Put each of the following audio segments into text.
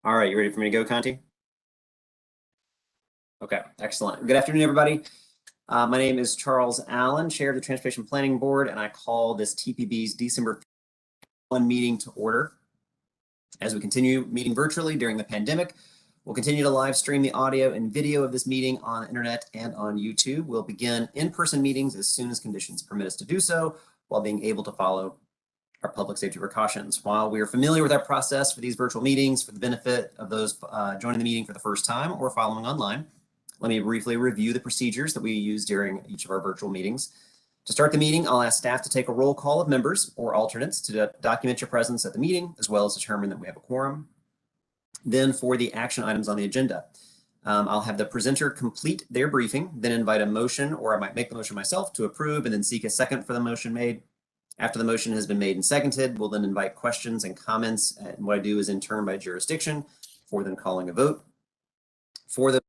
All right, you ready for me to go, Conti? Okay, excellent. Good afternoon, everybody. My name is Charles Allen, Chair of the Transportation Planning Board, and I call this TPB's December 1 meeting to order. As we continue meeting virtually during the pandemic, we'll continue to live stream the audio and video of this meeting on the internet and on YouTube. We'll begin in-person meetings as soon as conditions permit us to do so, while being able to follow our public safety precautions. While we are familiar with our process for these virtual meetings, for the benefit of those joining the meeting for the first time or following online, let me briefly review the procedures that we use during each of our virtual meetings. To start the meeting, I'll ask staff to take a roll call of members or alternates to document your presence at the meeting, as well as determine that we have a quorum. Then for the action items on the agenda, I'll have the presenter complete their briefing, then invite a motion, or I might make the motion myself to approve and then seek a second for the motion made. After the motion has been made and seconded, we'll then invite questions and comments. And what I do is in turn by jurisdiction for then calling a vote. For the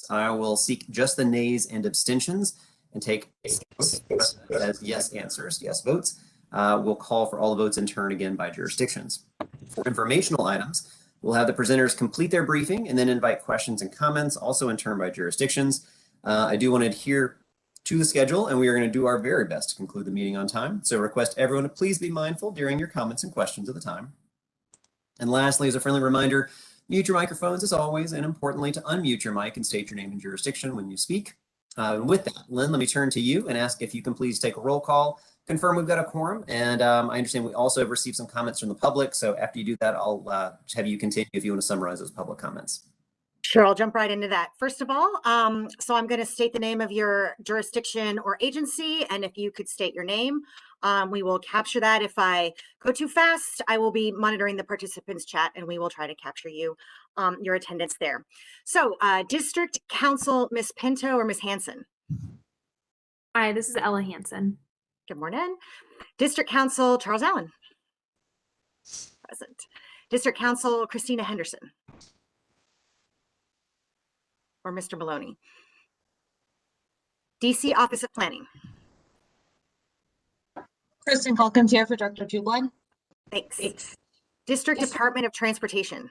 I will seek just the nays and abstentions and take as yes answers, yes votes. We'll call for all the votes in turn again by jurisdictions. For informational items, we'll have the presenters complete their briefing and then invite questions and comments, also in turn by jurisdictions. I do want to adhere to the schedule, and we are going to do our very best to conclude the meeting on time. So request everyone to please be mindful during your comments and questions at the time. And lastly, as a friendly reminder, mute your microphones as always, and importantly, to unmute your mic and state your name and jurisdiction when you speak. With that, Lynn, let me turn to you and ask if you can please take a roll call, confirm we've got a quorum, and I understand we also have received some comments from the public. So after you do that, I'll have you continue if you want to summarize those public comments. Sure, I'll jump right into that. First of all, so I'm going to state the name of your jurisdiction or agency, and if you could state your name, we will capture that. If I go too fast, I will be monitoring the participants chat, and we will try to capture you, your attendance there. So District Council, Ms. Pinto or Ms. Hanson? Hi, this is Ella Hanson. Good morning. District Council, Charles Allen? Present. District Council, Christina Henderson? Or Mr. Maloney? DC Office of Planning? Kristen Calkins here for Director Tubline. Thanks. District Department of Transportation?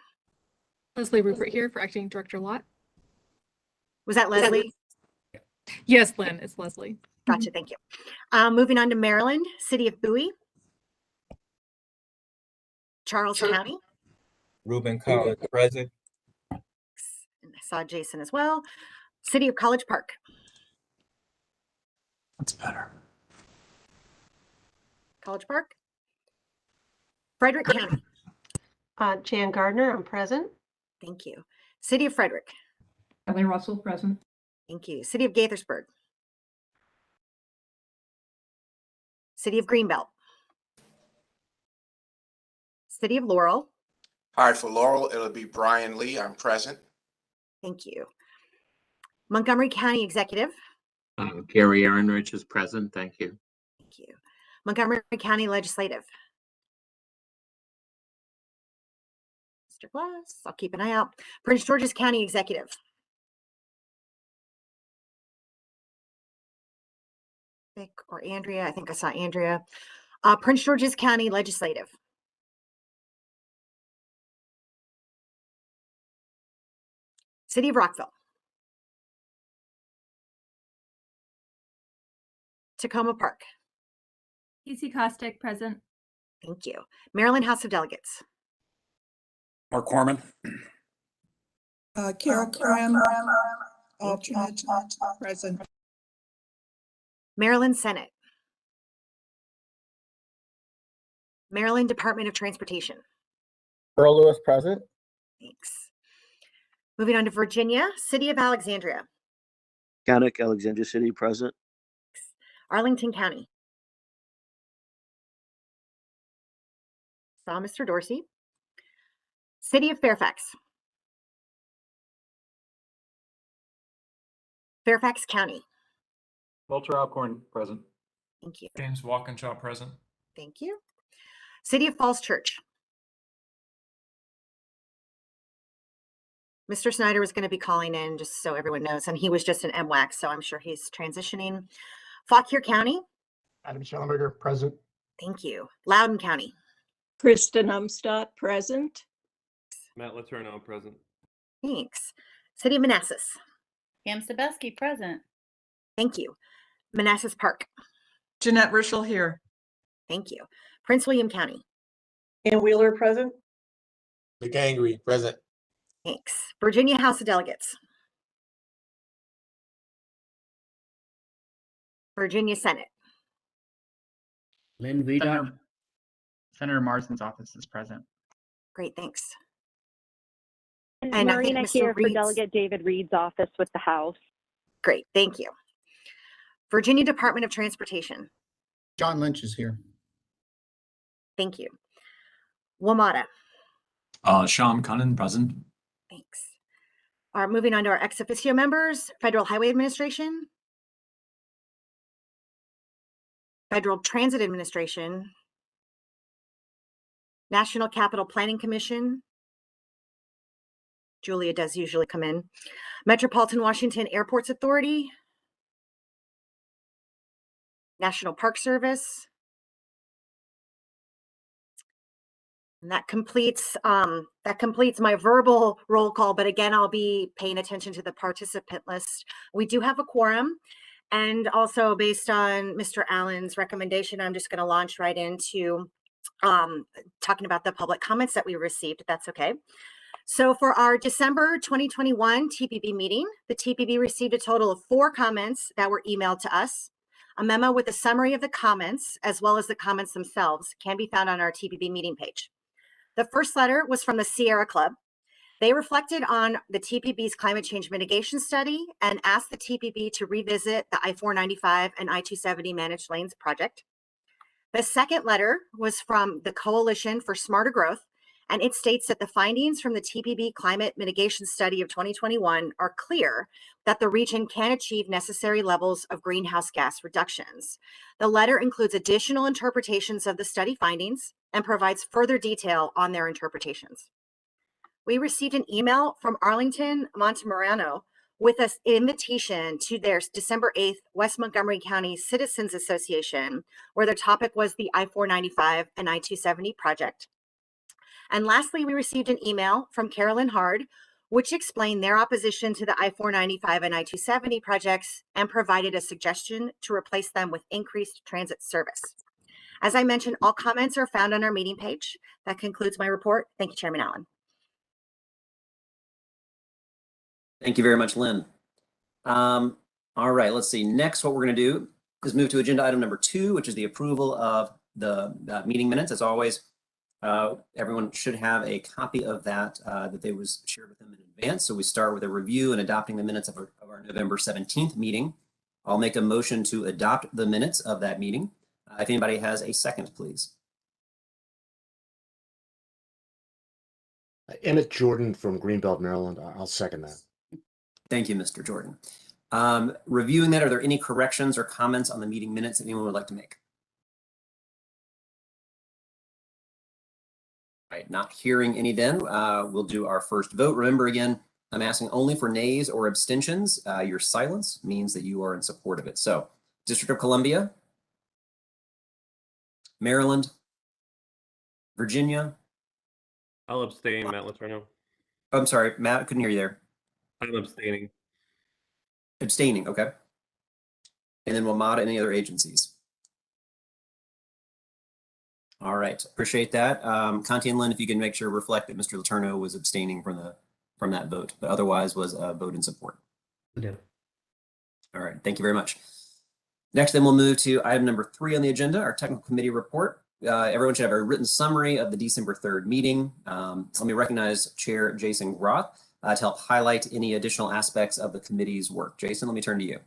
Leslie Rupert here for Acting Director Lott. Was that Leslie? Yes, Lynn, it's Leslie. Gotcha, thank you. Moving on to Maryland, City of Bowie? Charles County? Reuben College, present. And I saw Jason as well. City of College Park? That's better. College Park? Frederick County? Jan Gardner, I'm present. Thank you. City of Frederick? Kelly Russell, present. Thank you. City of Gaithersburg? City of Greenbelt? City of Laurel? Hi, for Laurel, it'll be Brian Lee. I'm present. Thank you. Montgomery County Executive? Gary Ehrenrich is present. Thank you. Thank you. Montgomery County Legislative? Mr. Glass, I'll keep an eye out. Prince George's County Executive? Vic or Andrea? I think I saw Andrea. Prince George's County Legislative? City of Rockville? Tacoma Park? Casey Kostick, present. Thank you. Maryland House of Delegates? Mark Corman. Carol Cram, alternate, present. Maryland Senate? Maryland Department of Transportation? Earl Lewis, present. Thanks. Moving on to Virginia, City of Alexandria? Canick, Alexandria City, present. Arlington County? Saw Mr. Dorsey. City of Fairfax? Fairfax County? Walter Alcorn, present. Thank you. James Walkinshaw, present. Thank you. City of Falls Church? Mr. Snyder was going to be calling in, just so everyone knows, and he was just an MWAC, so I'm sure he's transitioning. Fauquier County? Adam Schellenberger, present. Thank you. Loudoun County? Kristen Umstadt, present. Matt Letourneau, present. Thanks. City of Manassas. Pam Sabeski, present. Thank you. Manassas Park. Jeanette Rishel here. Thank you. Prince William County. Ann Wheeler, present. McAngry, present. Thanks. Virginia House of Delegates. Virginia Senate. Lynn Vidoc. Senator Marsden's office is present. Great, thanks. And I think Marina Mr. here for Reed's- Delegate David Reed's office with the House. Great, thank you. Virginia Department of Transportation. John Lynch is here. Thank you. WMATA. Sham Cunnin, present. Thanks. Moving on to our ex officio members, Federal Highway Administration, Federal Transit Administration, National Capital Planning Commission. Julia does usually come in. Metropolitan Washington Airports Authority, National Park Service. And that completes my verbal roll call, but again, I'll be paying attention to the participant list. We do have a quorum, and also based on Mr. Allen's recommendation, I'm just going to launch right into talking about the public comments that we received, if that's okay. So for our December 2021 TPB meeting, the TPB received a total of 4 comments that were emailed to us. A memo with a summary of the comments, as well as the comments themselves, can be found on our TPB meeting page. The first letter was from the Sierra Club. They reflected on the TPB's climate change mitigation study and asked the TPB to revisit the I-495 and I-270 managed lanes project. The second letter was from the Coalition for Smarter Growth, and it states that the findings from the TPB climate mitigation study of 2021 are clear that the region can achieve necessary levels of greenhouse gas reductions. The letter includes additional interpretations of the study findings and provides further detail on their interpretations. We received an email from Arlington Montemorano with an invitation to their December 8th West Montgomery County Citizens Association, where their topic was the I-495 and I-270 project. And lastly, we received an email from Carolyn Hard, which explained their opposition to the I-495 and I-270 projects and provided a suggestion to replace them with increased transit service. As I mentioned, all comments are found on our meeting page. That concludes my report. Thank you, Chairman Allen. Thank you very much, Lynn. All right, let's see. Next, what we're going to do is move to agenda item number 2, which is the approval of the meeting minutes. As always, everyone should have a copy of that that they was shared with them in advance. So we start with a review and adopting the minutes of our November 17th meeting. I'll make a motion to adopt the minutes of that meeting. If anybody has a second, please. Emmett Jordan from Greenbelt, Maryland. I'll second that. Thank you, Mr. Jordan. Reviewing that, are there any corrections or comments on the meeting minutes that anyone would like to make? All right, not hearing any then, we'll do our first vote. Remember again, I'm asking only for nays or abstentions. Your silence means that you are in support of it. So, District of Columbia, Maryland, Virginia. I'll abstain, Matt Letourneau. I'm sorry, Matt, I couldn't hear you there. I'm abstaining. Abstaining, okay. And then WMATA, any other agencies? All right, appreciate that. Conti and Lynn, if you can make sure reflect that Mr. Letourneau was abstaining from that vote, but otherwise was a vote in support. Yeah. All right, thank you very much. Next, then we'll move to item number 3 on the agenda, our technical committee report. Everyone should have a written summary of the December 3rd meeting. Let me recognize Chair Jason Groth to help highlight any additional aspects of the committee's work. Jason, let me turn to you.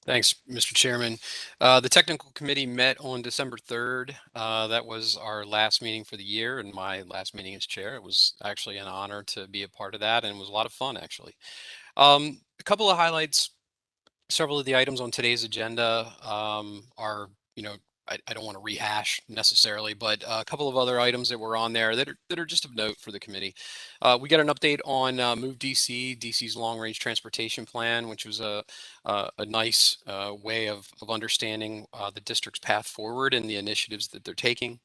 Thanks, Mr. Chairman. The technical committee met on December 3rd. That was our last meeting for the year and my last meeting as chair. It was actually an honor to be a part of that, and it was a lot of fun, actually. A couple of highlights. Several of the items on today's agenda are, I don't want to rehash necessarily, but a couple of other items that were on there that are just of note for the committee. We got an update on Move DC's long-range transportation plan, which was a nice way of understanding the district's path forward and the initiatives that they're taking.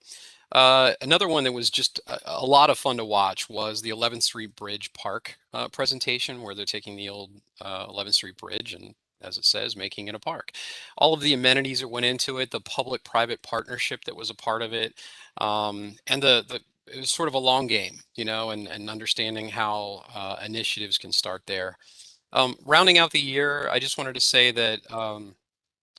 Another one that was just a lot of fun to watch was the 11th Street Bridge Park presentation, where they're taking the old 11th Street Bridge and, as it says, making it a park. All of the amenities that went into it, the public-private partnership that was a part of it, and it was sort of a long game, you know, and understanding how initiatives can start there. Rounding out the year, I just wanted to say that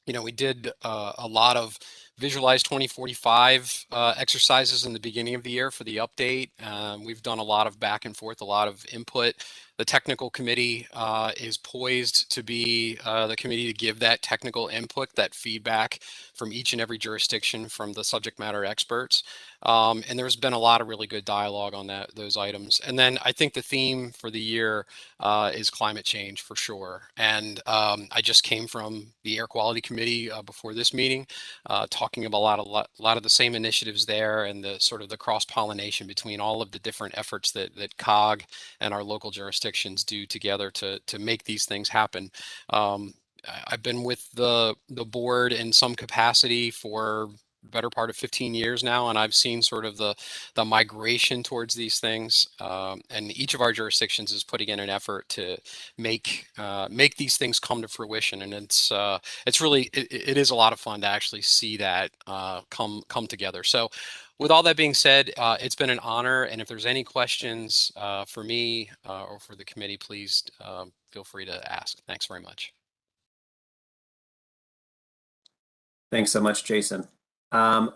you know, we did a lot of Visualize 2045 exercises in the beginning of the year for the update. We've done a lot of back and forth, a lot of input. The technical committee is poised to be the committee to give that technical input, that feedback from each and every jurisdiction from the subject matter experts. And there's been a lot of really good dialogue on those items. And then I think the theme for the year is climate change for sure. And I just came from the Air Quality Committee before this meeting, talking about a lot of the same initiatives there and the sort of the cross-pollination between all of the different efforts that COG and our local jurisdictions do together to make these things happen. I've been with the board in some capacity for better part of 15 years now, and I've seen sort of the migration towards these things. And each of our jurisdictions is putting in an effort to make these things come to fruition. And it's really it is a lot of fun to actually see that come together. So with all that being said, it's been an honor. And if there's any questions for me or for the committee, please feel free to ask. Thanks very much. Thanks so much, Jason.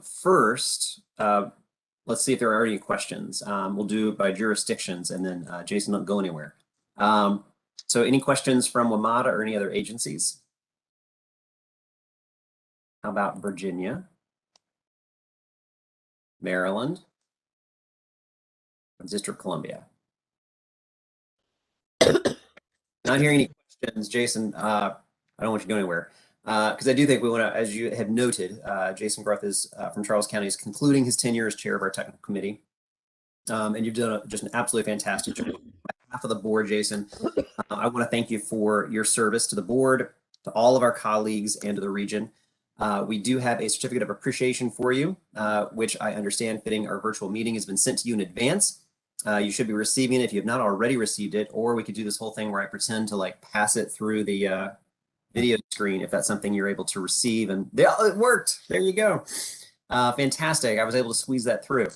First, let's see if there are any questions. We'll do it by jurisdictions, and then Jason, don't go anywhere. So any questions from WMATA or any other agencies? How about Virginia, Maryland, District of Columbia? Not hearing any questions, Jason. I don't want you to go anywhere. Because I do think we want to, as you have noted, Jason Groth is from Charles County, is concluding his tenure as chair of our technical committee. And you've done just an absolutely fantastic job. On behalf of the board, Jason, I want to thank you for your service to the board, to all of our colleagues, and to the region. We do have a certificate of appreciation for you, which I understand, fitting our virtual meeting, has been sent to you in advance. You should be receiving it if you have not already received it, or we could do this whole thing where I pretend to like pass it through the video screen if that's something you're able to receive. And it worked. There you go. Fantastic. I was able to squeeze that through.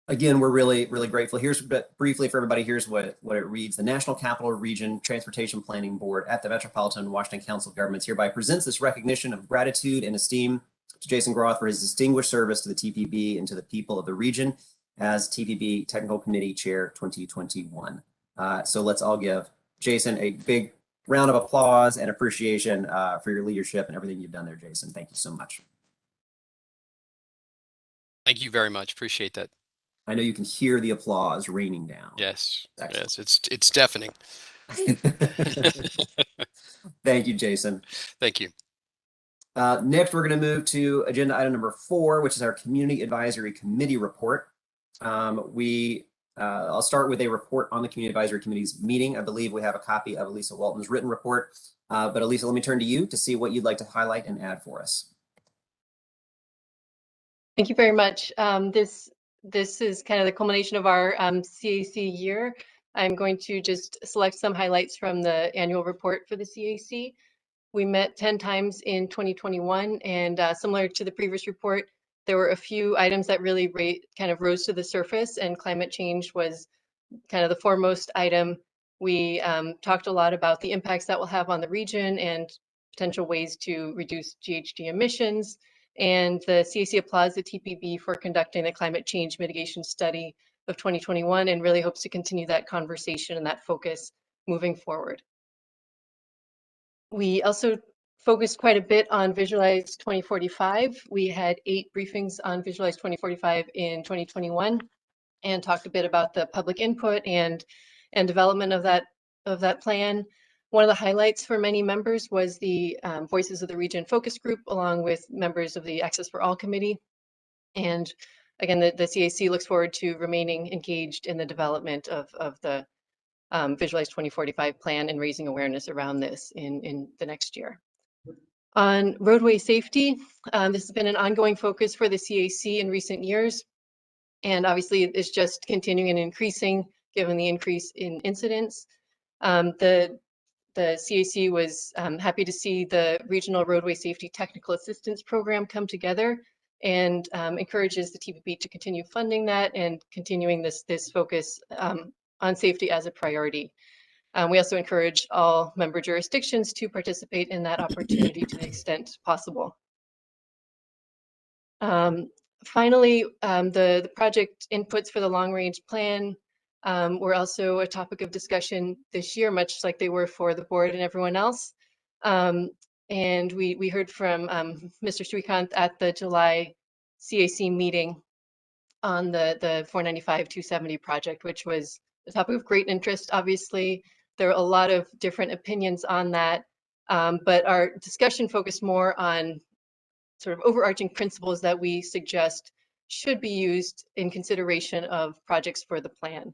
Again, we're really, really grateful. But briefly for everybody, here's what it reads. The National Capital Region Transportation Planning Board at the Metropolitan Washington Council of Governments hereby presents this recognition of gratitude and esteem to Jason Groth for his distinguished service to the TPB and to the people of the region as TPB Technical Committee Chair 2021. So let's all give Jason a big round of applause and appreciation for your leadership and everything you've done there, Jason. Thank you so much. Thank you very much. Appreciate that. I know you can hear the applause raining down. Yes. Yes, it's deafening. Thank you, Jason. Thank you. Next, we're going to move to agenda item number 4, which is our Community Advisory Committee report. I'll start with a report on the Community Advisory Committee's meeting. I believe we have a copy of Elisa Walton's written report. But Elisa, let me turn to you to see what you'd like to highlight and add for us. Thank you very much. This is kind of the culmination of our CAC year. I'm going to just select some highlights from the annual report for the CAC. We met 10 times in 2021, and similar to the previous report, there were a few items that really kind of rose to the surface, and climate change was kind of the foremost item. We talked a lot about the impacts that will have on the region and potential ways to reduce GHG emissions. And the CAC applauds the TPB for conducting the climate change mitigation study of 2021 and really hopes to continue that conversation and that focus moving forward. We also focused quite a bit on Visualize 2045. We had 8 briefings on Visualize 2045 in 2021 and talked a bit about the public input and development of that plan. One of the highlights for many members was the Voices of the Region focus group, along with members of the Access for All committee. And again, the CAC looks forward to remaining engaged in the development of the Visualize 2045 plan and raising awareness around this in the next year. On roadway safety, this has been an ongoing focus for the CAC in recent years. And obviously it's just continuing and increasing given the increase in incidents. The CAC was happy to see the Regional Roadway Safety Technical Assistance Program come together and encourages the TPB to continue funding that and continuing this focus on safety as a priority. We also encourage all member jurisdictions to participate in that opportunity to the extent possible. Finally, the project inputs for the long-range plan were also a topic of discussion this year, much like they were for the board and everyone else. And we heard from Mr. Srikanth at the July CAC meeting on the 495-270 project, which was a topic of great interest. Obviously, there are a lot of different opinions on that, but our discussion focused more on sort of overarching principles that we suggest should be used in consideration of projects for the plan.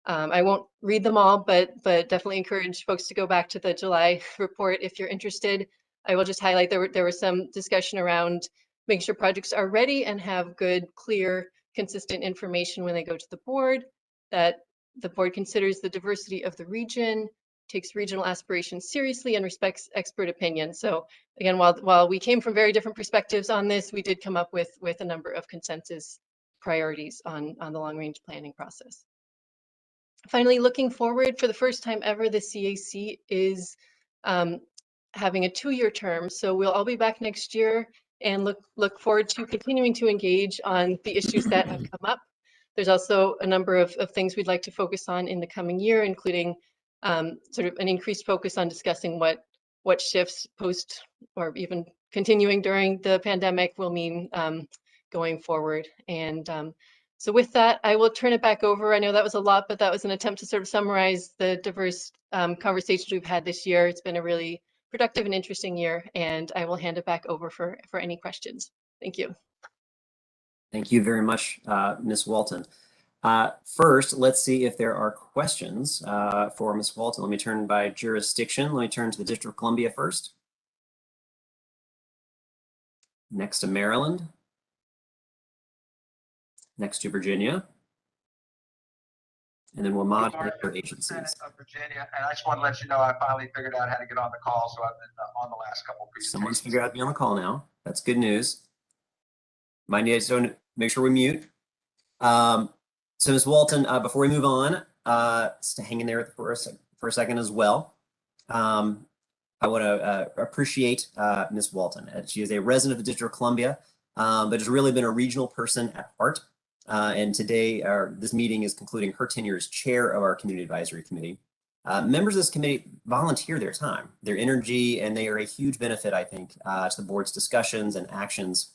I won't read them all, but definitely encourage folks to go back to the July report if you're interested. I will just highlight there was some discussion around making sure projects are ready and have good, clear, consistent information when they go to the board, that the board considers the diversity of the region, takes regional aspirations seriously, and respects expert opinion. So again, while we came from very different perspectives on this, we did come up with a number of consensus priorities on the long-range planning process. Finally, looking forward, for the first time ever, the CAC is having a 2-year term. So we'll all be back next year and look forward to continuing to engage on the issues that have come up. There's also a number of things we'd like to focus on in the coming year, including sort of an increased focus on discussing what shifts post or even continuing during the pandemic will mean going forward. And so with that, I will turn it back over. I know that was a lot, but that was an attempt to sort of summarize the diverse conversations we've had this year. It's been a really productive and interesting year, and I will hand it back over for any questions. Thank you. Thank you very much, Ms. Walton. First, let's see if there are questions for Ms. Walton. Let me turn by jurisdiction. Let me turn to the District of Columbia first. Next to Maryland. Next to Virginia. And then we'll monitor their agencies. Virginia, and I just want to let you know I finally figured out how to get on the call, so I've been on the last couple of presentations. Someone's figured out to be on the call now. That's good news. Mind you, so make sure we mute. So Ms. Walton, before we move on, just hang in there for a second as well. I want to appreciate Ms. Walton. She is a resident of the District of Columbia, but has really been a regional person at heart. And today, this meeting is concluding her tenure as chair of our Community Advisory Committee. Members of this committee volunteer their time, their energy, and they are a huge benefit, I think, to the board's discussions and actions.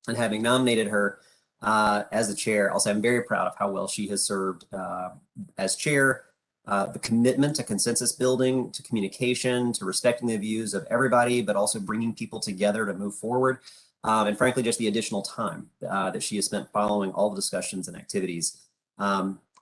And having nominated her as the chair, I'll say I'm very proud of how well she has served as chair, the commitment to consensus building, to communication, to respecting the views of everybody, but also bringing people together to move forward. And frankly, just the additional time that she has spent following all the discussions and activities.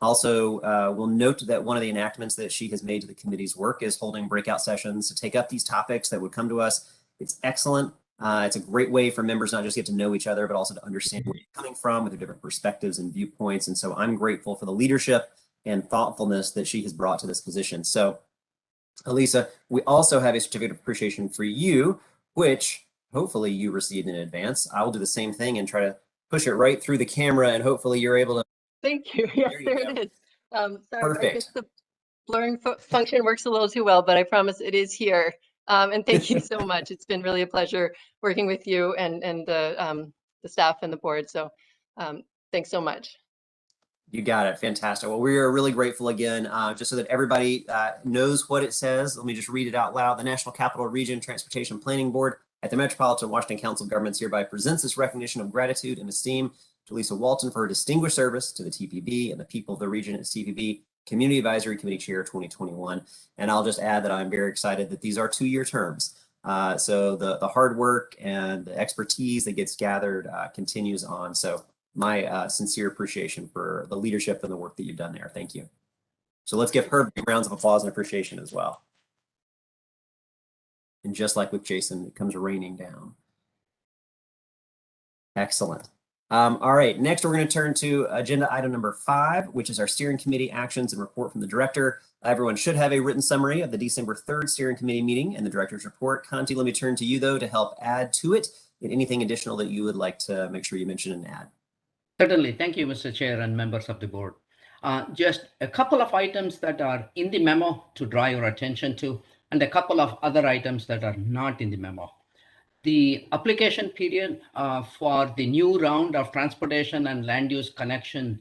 Also, we'll note that one of the enactments that she has made to the committee's work is holding breakout sessions to take up these topics that would come to us. It's excellent. It's a great way for members not just get to know each other, but also to understand where you're coming from with their different perspectives and viewpoints. And so I'm grateful for the leadership and thoughtfulness that she has brought to this position. So, Elisa, we also have a certificate of appreciation for you, which hopefully you received in advance. I will do the same thing and try to push it right through the camera, and hopefully you're able to. Thank you. Yes, there it is. Sorry, Perfect. I guess the blurring function works a little too well, but I promise it is here. And thank you so much. It's been really a pleasure working with you and the staff and the board. So thanks so much. You got it. Fantastic. Well, we are really grateful again, just so that everybody knows what it says. Let me just read it out loud. The National Capital Region Transportation Planning Board at the Metropolitan Washington Council of Governments hereby presents this recognition of gratitude and esteem to Lisa Walton for her distinguished service to the TPB and the people of the region as TPB Community Advisory Committee Chair 2021. And I'll just add that I'm very excited that these are 2-year terms. So the hard work and the expertise that gets gathered continues on. So my sincere appreciation for the leadership and the work that you've done there. Thank you. So let's give her big rounds of applause and appreciation as well. And just like with Jason, it comes raining down. Excellent. All right, next we're going to turn to agenda item number 5, which is our steering committee actions and report from the director. Everyone should have a written summary of the December 3rd steering committee meeting and the director's report. Conti, let me turn to you though to help add to it and anything additional that you would like to make sure you mention and add. Certainly. Thank you, Mr. Chair and members of the board. Just a couple of items that are in the memo to draw your attention to, and a couple of other items that are not in the memo. The application period for the new round of transportation and land use connection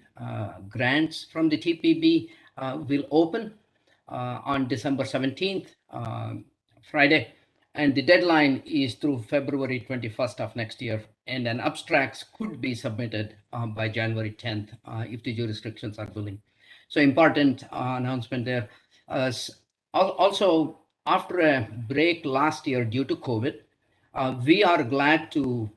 grants from the TPB will open on December 17th, Friday, and the deadline is through February 21st of next year, and an abstracts could be submitted by January 10th if the jurisdictions are willing. So important announcement there. Also, after a break last year due to COVID, we are glad to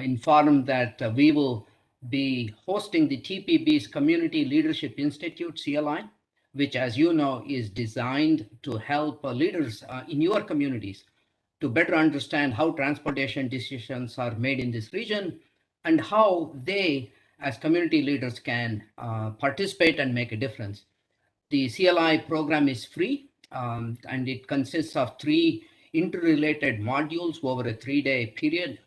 inform that we will be hosting the TPB's Community Leadership Institute, CLI, which, as you know, is designed to help leaders in your communities to better understand how transportation decisions are made in this region and how they, as community leaders, can participate and make a difference. The CLI program is free, and it consists of 3 interrelated modules over a 3-day period.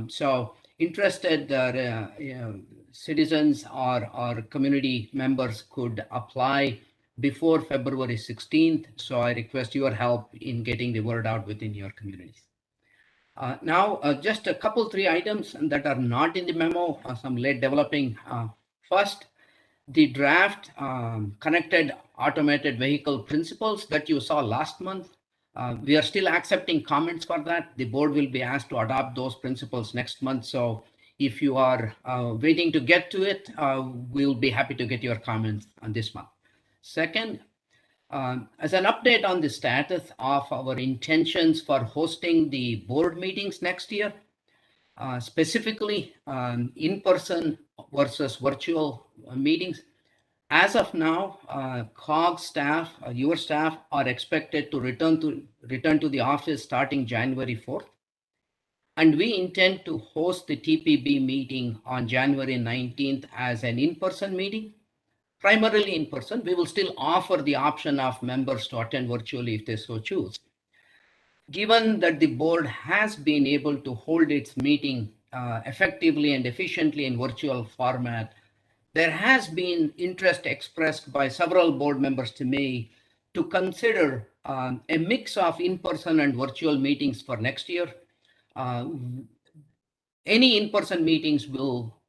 So interested citizens or community members could apply before February 16th. So I request your help in getting the word out within your communities. Now, just a couple 3 items that are not in the memo, some late developing. First, the draft connected automated vehicle principles that you saw last month. We are still accepting comments for that. The board will be asked to adopt those principles next month. So if you are waiting to get to it, we'll be happy to get your comments on this month. Second, as an update on the status of our intentions for hosting the board meetings next year, specifically in-person versus virtual meetings. As of now, COG staff, your staff, are expected to return to the office starting January 4th. And we intend to host the TPB meeting on January 19th as an in-person meeting, primarily in person. We will still offer the option of members to attend virtually if they so choose. Given that the board has been able to hold its meeting effectively and efficiently in virtual format, there has been interest expressed by several board members to me to consider a mix of in-person and virtual meetings for next year. Any in-person meetings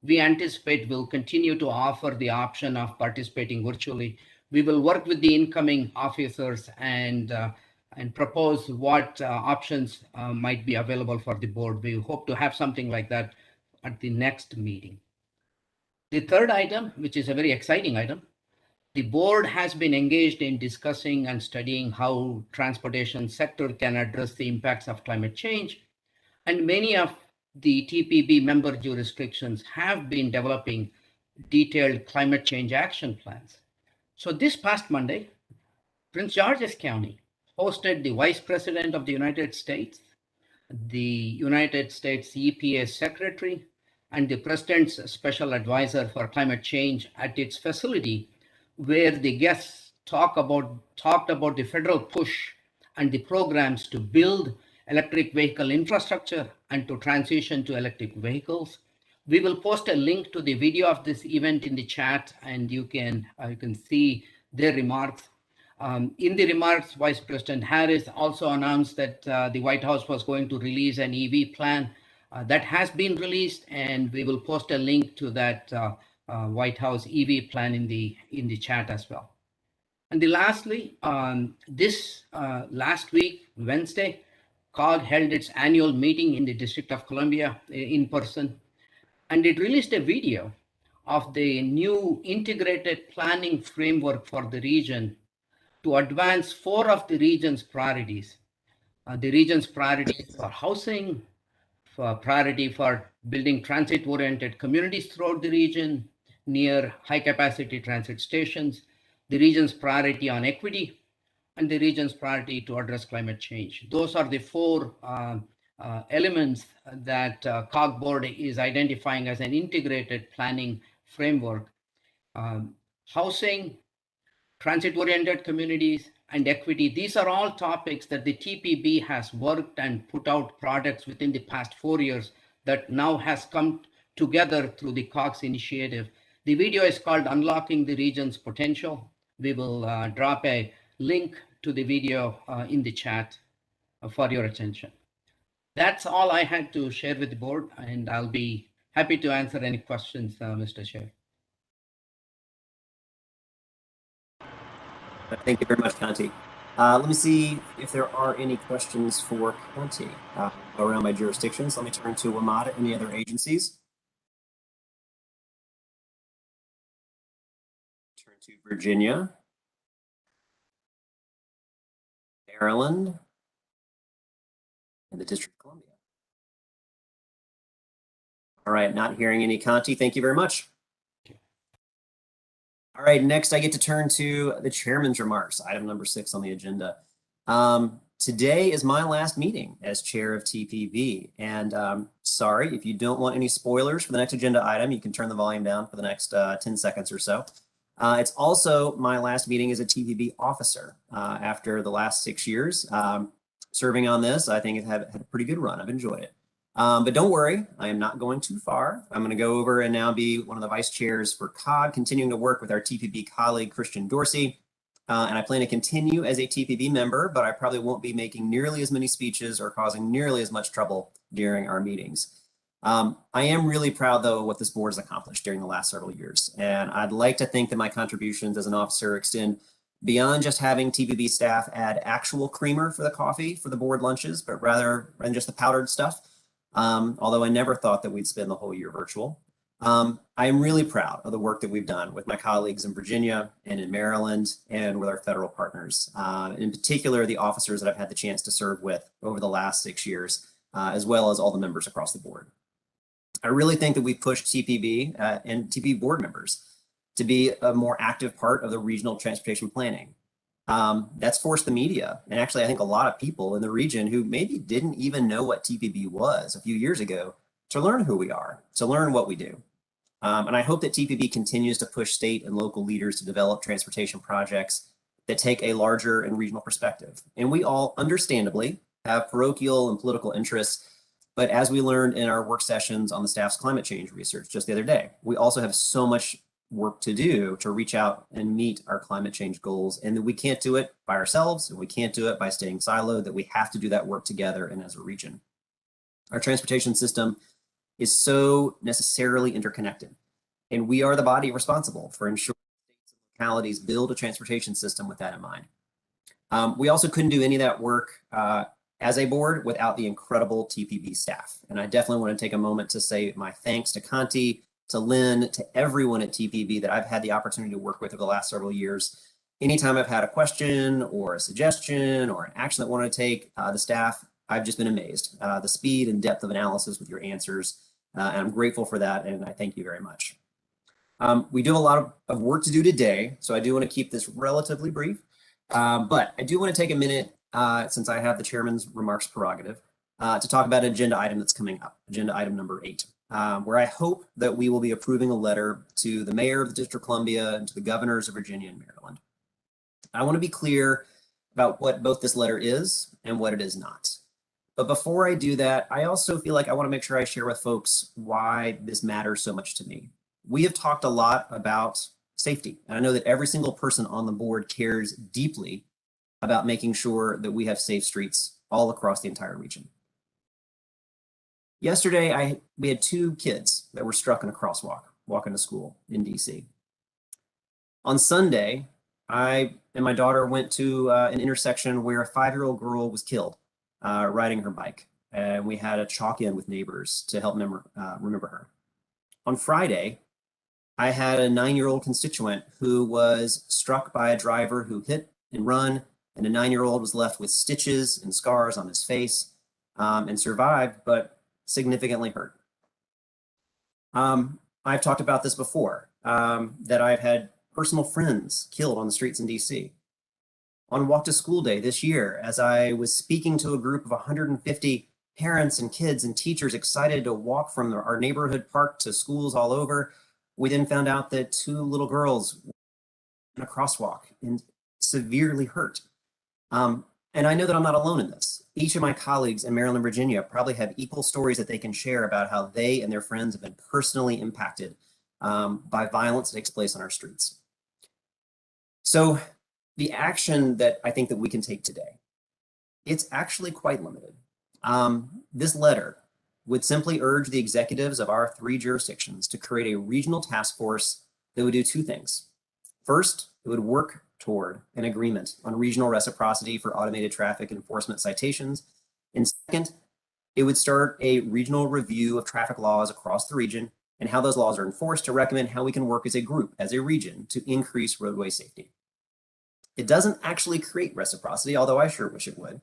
we anticipate will continue to offer the option of participating virtually. We will work with the incoming officers and propose what options might be available for the board. We hope to have something like that at the next meeting. The third item, which is a very exciting item, the board has been engaged in discussing and studying how transportation sector can address the impacts of climate change. And many of the TPB member jurisdictions have been developing detailed climate change action plans. So this past Monday, Prince George's County hosted the Vice President of the United States, the United States EPA Secretary, and the President's Special Advisor for Climate Change at its facility, where the guests talked about the federal push and the programs to build electric vehicle infrastructure and to transition to electric vehicles. We will post a link to the video of this event in the chat, and you can see their remarks. In the remarks, Vice President Harris also announced that the White House was going to release an EV plan. That has been released, and we will post a link to that White House EV plan in the chat as well. And lastly, this last week, Wednesday, COG held its annual meeting in the District of Columbia in person, and it released a video of the new integrated planning framework for the region to advance 4 of the region's priorities. The region's priorities for housing, for priority for building transit-oriented communities throughout the region, near high-capacity transit stations, the region's priority on equity, and the region's priority to address climate change. Those are the four elements that COG board is identifying as an integrated planning framework. Housing, transit-oriented communities, and equity. These are all topics that the TPB has worked and put out products within the past 4 years that now has come together through the COGS initiative. The video is called Unlocking the Region's Potential. We will drop a link to the video in the chat for your attention. That's all I had to share with the board, and I'll be happy to answer any questions, Mr. Chair. Thank you very much, Kanti. Let me see if there are any questions for Kanti around my jurisdictions. Let me turn to WMATA. Any other agencies? Turn to Virginia, Maryland, and the District of Columbia. All right, not hearing any Kanti. Thank you very much. All right, next I get to turn to the chairman's remarks, item number 6 on the agenda. Today is my last meeting as chair of TPB, and sorry, if you don't want any spoilers for the next agenda item, you can turn the volume down for the next 10 seconds or so. It's also my last meeting as a TPB officer after the last 6 years. Serving on this, I think it had a pretty good run. I've enjoyed it. But don't worry, I am not going too far. I'm going to go over and now be one of the vice chairs for COG, continuing to work with our TPB colleague, Christian Dorsey. And I plan to continue as a TPB member, but I probably won't be making nearly as many speeches or causing nearly as much trouble during our meetings. I am really proud, though, of what this board has accomplished during the last several years. And I'd like to think that my contributions as an officer extend beyond just having TPB staff add actual creamer for the coffee for the board lunches, but rather than just the powdered stuff. Although I never thought that we'd spend the whole year virtual. I am really proud of the work that we've done with my colleagues in Virginia and in Maryland and with our federal partners, in particular, the officers that I've had the chance to serve with over the last 6 years, as well as all the members across the board. I really think that we've pushed TPB and TPB board members to be a more active part of the regional transportation planning. That's forced the media, and actually I think a lot of people in the region who maybe didn't even know what TPB was a few years ago, to learn who we are, to learn what we do. And I hope that TPB continues to push state and local leaders to develop transportation projects that take a larger and regional perspective. And we all understandably have parochial and political interests, but as we learned in our work sessions on the staff's climate change research just the other day, we also have so much work to do to reach out and meet our climate change goals, and that we can't do it by ourselves, and we can't do it by staying siloed, that we have to do that work together and as a region. Our transportation system is so necessarily interconnected, and we are the body responsible for ensuring states and localities build a transportation system with that in mind. We also couldn't do any of that work as a board without the incredible TPB staff, and I definitely want to take a moment to say my thanks to Kanti, to Lynn, to everyone at TPB that I've had the opportunity to work with over the last several years. Anytime I've had a question or a suggestion or an action that I want to take, the staff, I've just been amazed. The speed and depth of analysis with your answers, and I'm grateful for that, and I thank you very much. We do have a lot of work to do today, so I do want to keep this relatively brief, but I do want to take a minute, since I have the chairman's remarks prerogative, to talk about an agenda item that's coming up, agenda item number 8. Where I hope that we will be approving a letter to the mayor of the District of Columbia and to the governors of Virginia and Maryland. I want to be clear about what both this letter is and what it is not. But before I do that, I also feel like I want to make sure I share with folks why this matters so much to me. We have talked a lot about safety, and I know that every single person on the board cares deeply about making sure that we have safe streets all across the entire region. Yesterday, we had 2 kids that were struck in a crosswalk, walking to school in DC. On Sunday, I and my daughter went to an intersection where a 5-year-old girl was killed riding her bike. And we had a chalk in with neighbors to help remember her. On Friday, I had a 9-year-old constituent who was struck by a driver who hit and run, and a 9-year-old was left with stitches and scars on his face and survived, but significantly hurt. I've talked about this before, that I've had personal friends killed on the streets in DC. On Walk to School Day this year, as I was speaking to a group of 150 parents and kids and teachers excited to walk from our neighborhood park to schools all over, we then found out that 2 little girls were in a crosswalk and severely hurt. And I know that I'm not alone in this. Each of my colleagues in Maryland, Virginia probably have equal stories that they can share about how they and their friends have been personally impacted by violence that takes place on our streets. So the action that I think that we can take today, it's actually quite limited. This letter would simply urge the executives of our 3 jurisdictions to create a regional task force that would do 2 things. First, it would work toward an agreement on regional reciprocity for automated traffic enforcement citations. And second, it would start a regional review of traffic laws across the region and how those laws are enforced to recommend how we can work as a group, as a region, to increase roadway safety. It doesn't actually create reciprocity, although I sure wish it would.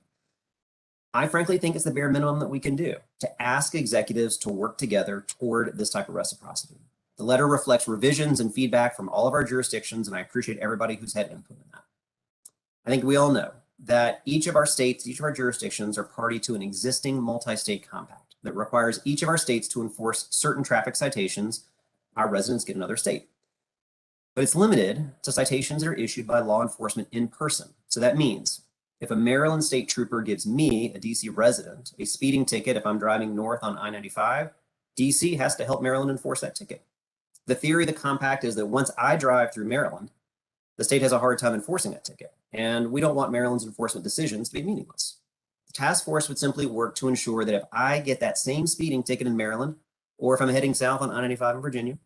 I frankly think it's the bare minimum that we can do to ask executives to work together toward this type of reciprocity. The letter reflects revisions and feedback from all of our jurisdictions, and I appreciate everybody who's had input in that. I think we all know that each of our states, each of our jurisdictions are party to an existing multi-state compact that requires each of our states to enforce certain traffic citations our residents get in another state. But it's limited to citations that are issued by law enforcement in person. So that means if a Maryland state trooper gives me, a DC resident, a speeding ticket if I'm driving north on I-95, DC has to help Maryland enforce that ticket. The theory of the compact is that once I drive through Maryland, the state has a hard time enforcing that ticket, and we don't want Maryland's enforcement decisions to be meaningless. The task force would simply work to ensure that if I get that same speeding ticket in Maryland, or if I'm heading south on I-95 in Virginia,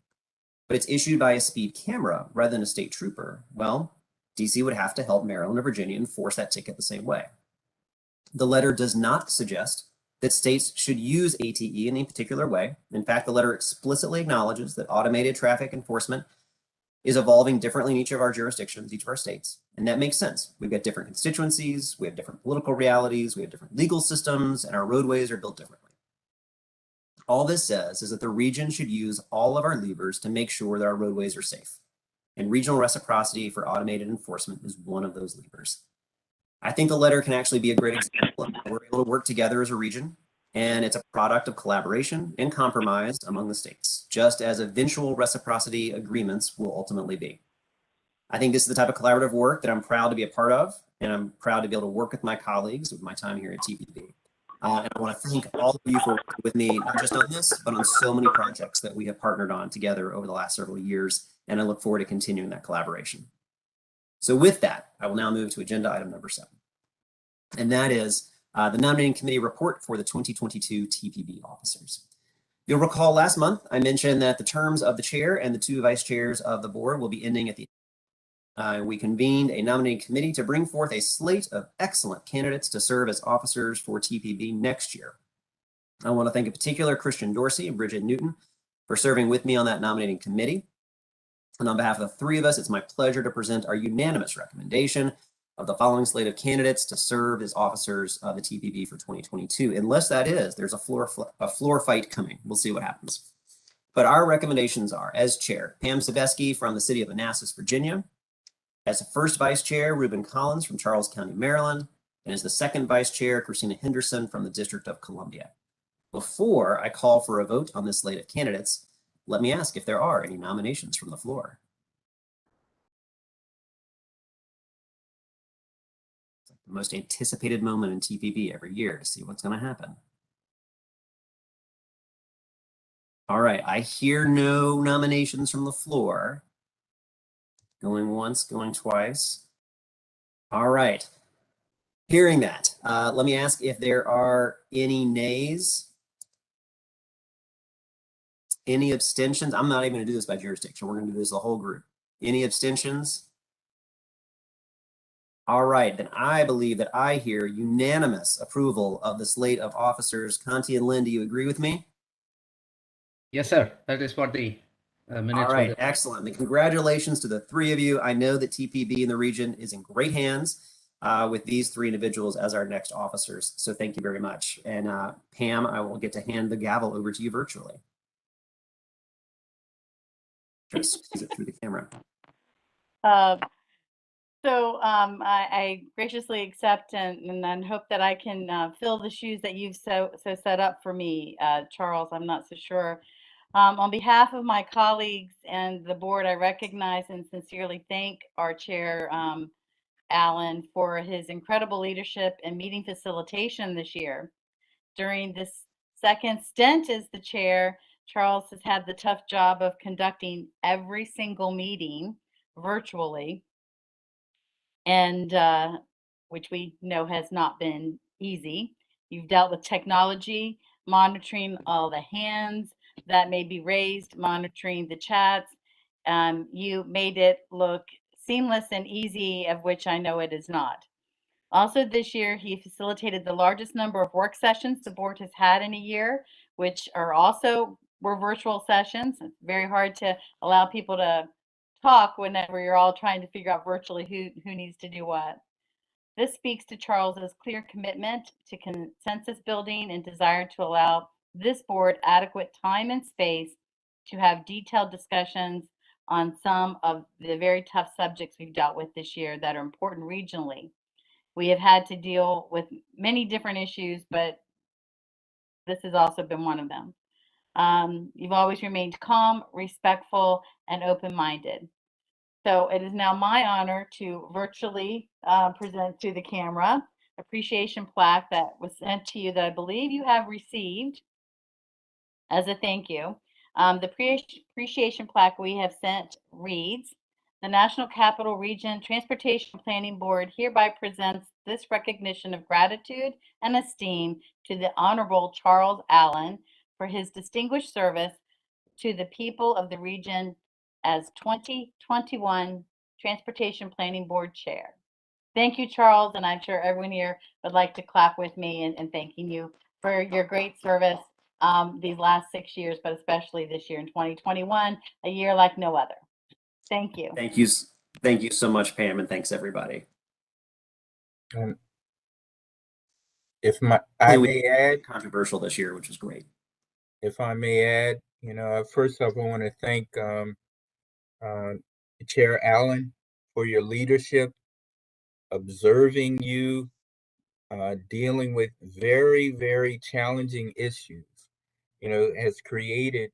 but it's issued by a speed camera rather than a state trooper, well, DC would have to help Maryland or Virginia enforce that ticket the same way. The letter does not suggest that states should use ATE in any particular way. In fact, the letter explicitly acknowledges that automated traffic enforcement is evolving differently in each of our jurisdictions, each of our states. And that makes sense. We've got different constituencies, we have different political realities, we have different legal systems, and our roadways are built differently. All this says is that the region should use all of our levers to make sure that our roadways are safe. And regional reciprocity for automated enforcement is one of those levers. I think the letter can actually be a great example of how we're able to work together as a region, and it's a product of collaboration and compromise among the states, just as eventual reciprocity agreements will ultimately be. I think this is the type of collaborative work that I'm proud to be a part of, and I'm proud to be able to work with my colleagues with my time here at TPB. And I want to thank all of you for working with me, not just on this, but on so many projects that we have partnered on together over the last several years, and I look forward to continuing that collaboration. So with that, I will now move to agenda item number 7. And that is the nominating committee report for the 2022 TPB officers. You'll recall last month, I mentioned that the terms of the chair and the 2 vice chairs of the board will be ending at the end. We convened a nominating committee to bring forth a slate of excellent candidates to serve as officers for TPB next year. I want to thank in particular Christian Dorsey and Bridget Newton for serving with me on that nominating committee. And on behalf of the 3 of us, it's my pleasure to present our unanimous recommendation of the following slate of candidates to serve as officers of the TPB for 2022. Unless that is, there's a floor fight coming. We'll see what happens. But our recommendations are, as chair, Pam Sebesky from the city of Manassas, Virginia. As first vice chair, Reuben Collins from Charles County, Maryland. And as the second vice chair, Christina Henderson from the District of Columbia. Before I call for a vote on this slate of candidates, let me ask if there are any nominations from the floor. It's like the most anticipated moment in TPB every year to see what's going to happen. All right, I hear no nominations from the floor. Going once, going twice. All right. Hearing that, let me ask if there are any nays. Any abstentions? I'm not even going to do this by jurisdiction. We're going to do this the whole group. Any abstentions? All right, then I believe that I hear unanimous approval of the slate of officers. Conti and Lynn, do you agree with me? Yes, sir. That is what the minutes. All right, excellent. And congratulations to the 3 of you. I know that TPB in the region is in great hands with these 3 individuals as our next officers. So thank you very much. And Pam, I will get to hand the gavel over to you virtually. Try to squeeze it through the camera. So I graciously accept and hope that I can fill the shoes that you've so set up for me, Charles. I'm not so sure. On behalf of my colleagues and the board, I recognize and sincerely thank our chair, Alan, for his incredible leadership and meeting facilitation this year. During this second stint as the chair, Charles has had the tough job of conducting every single meeting virtually, and which we know has not been easy. You've dealt with technology, monitoring all the hands that may be raised, monitoring the chats. You made it look seamless and easy, of which I know it is not. Also this year, he facilitated the largest number of work sessions the board has had in a year, which were virtual sessions. It's very hard to allow people to talk whenever you're all trying to figure out virtually who needs to do what. This speaks to Charles's clear commitment to consensus building and desire to allow this board adequate time and space to have detailed discussions on some of the very tough subjects we've dealt with this year that are important regionally. We have had to deal with many different issues, but this has also been one of them. You've always remained calm, respectful, and open-minded. So it is now my honor to virtually present to the camera appreciation plaque that was sent to you that I believe you have received as a thank you. The appreciation plaque we have sent reads, "The National Capital Region Transportation Planning Board hereby presents this recognition of gratitude and esteem to the Honorable Charles Allen for his distinguished service to the people of the region as 2021 Transportation Planning Board Chair." Thank you, Charles, and I'm sure everyone here would like to clap with me in thanking you for your great service these last 6 years, but especially this year in 2021, a year like no other. Thank you. Thank you. Thank you so much, Pam, and thanks everybody. If I We may add, controversial this year, which was great. if I may add, first off, I want to thank Chair Allen for your leadership, observing you, dealing with very, very challenging issues, has created,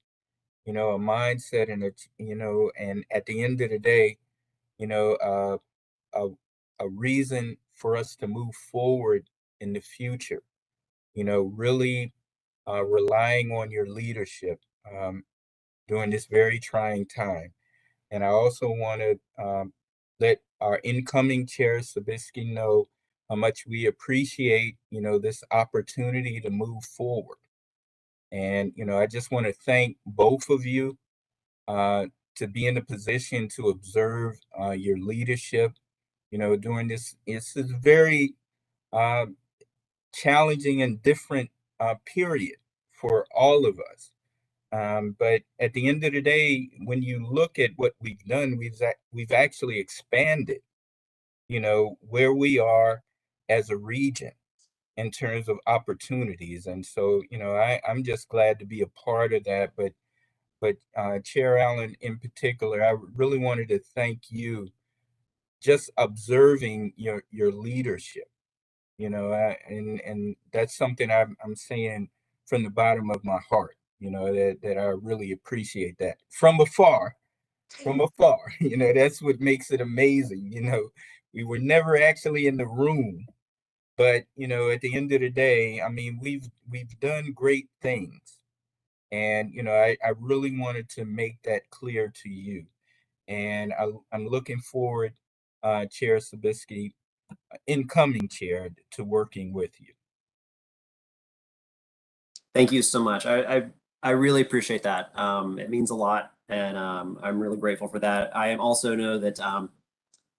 a mindset and and at the end of the day, a reason for us to move forward in the future, really relying on your leadership during this very trying time. And I also want to let our incoming chair, Sabisky, know how much we appreciate, this opportunity to move forward. And, I just want to thank both of you to be in a position to observe your leadership, during this. It's a very challenging and different period for all of us. But at the end of the day, when you look at what we've done, we've actually expanded, where we are as a region in terms of opportunities. And so, I'm just glad to be a part of that. But Chair Allen in particular, I really wanted to thank you just observing your leadership, and that's something I'm saying from the bottom of my heart, that I really appreciate that from afar, that's what makes it amazing. We were never actually in the room, but at the end of the day, I mean, we've done great things, and I really wanted to make that clear to you, and I'm looking forward, Chair Sabisky, incoming chair, to working with you. Thank you so much. I really appreciate that. It means a lot, and I'm really grateful for that. I also know that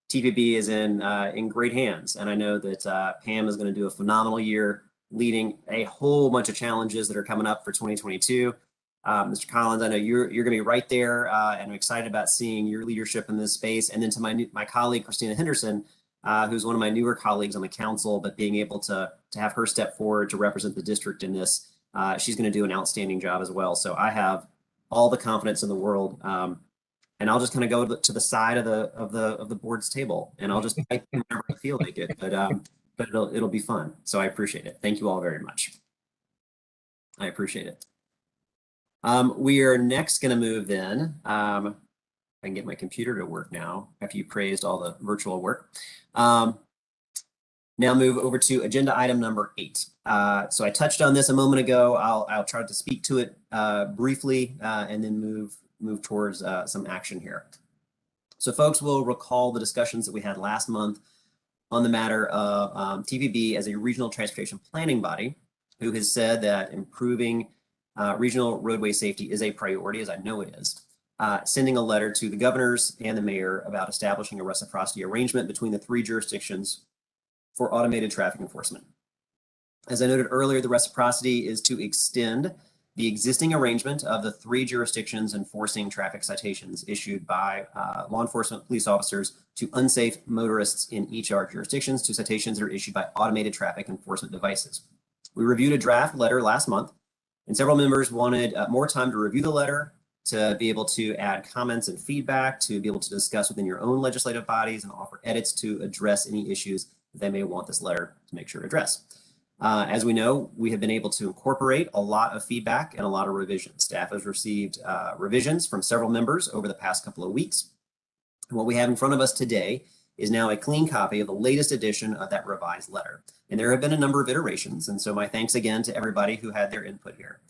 TPB is in great hands, and I know that Pam is going to do a phenomenal year leading a whole bunch of challenges that are coming up for 2022. Mr. Collins, I know you're going to be right there, and I'm excited about seeing your leadership in this space. And then to my colleague Christina Henderson, who's one of my newer colleagues on the council, but being able to have her step forward to represent the district in this, she's going to do an outstanding job as well. So I have all the confidence in the world and I'll just kind of go to the side of the board's table, and I'll just type in whenever I feel like it. But it'll be fun. So I appreciate it. Thank you all very much. I appreciate it. We are next going to move then. I can get my computer to work now after you praised all the virtual work. Now move over to agenda item number 8. So I touched on this a moment ago. I'll try to speak to it briefly and then move towards some action here. So folks will recall the discussions that we had last month on the matter of TPB as a regional transportation planning body, who has said that improving regional roadway safety is a priority, as I know it is. Sending a letter to the governors and the mayor about establishing a reciprocity arrangement between the 3 jurisdictions for automated traffic enforcement. As I noted earlier, the reciprocity is to extend the existing arrangement of the 3 jurisdictions enforcing traffic citations issued by law enforcement police officers to unsafe motorists in each of our jurisdictions to citations that are issued by automated traffic enforcement devices. We reviewed a draft letter last month, and several members wanted more time to review the letter, to be able to add comments and feedback, to be able to discuss within your own legislative bodies and offer edits to address any issues that they may want this letter to make sure to address. As we know, we have been able to incorporate a lot of feedback and a lot of revisions. Staff has received revisions from several members over the past couple of weeks. And what we have in front of us today is now a clean copy of the latest edition of that revised letter. And there have been a number of iterations. And so my thanks again to everybody who had their input here.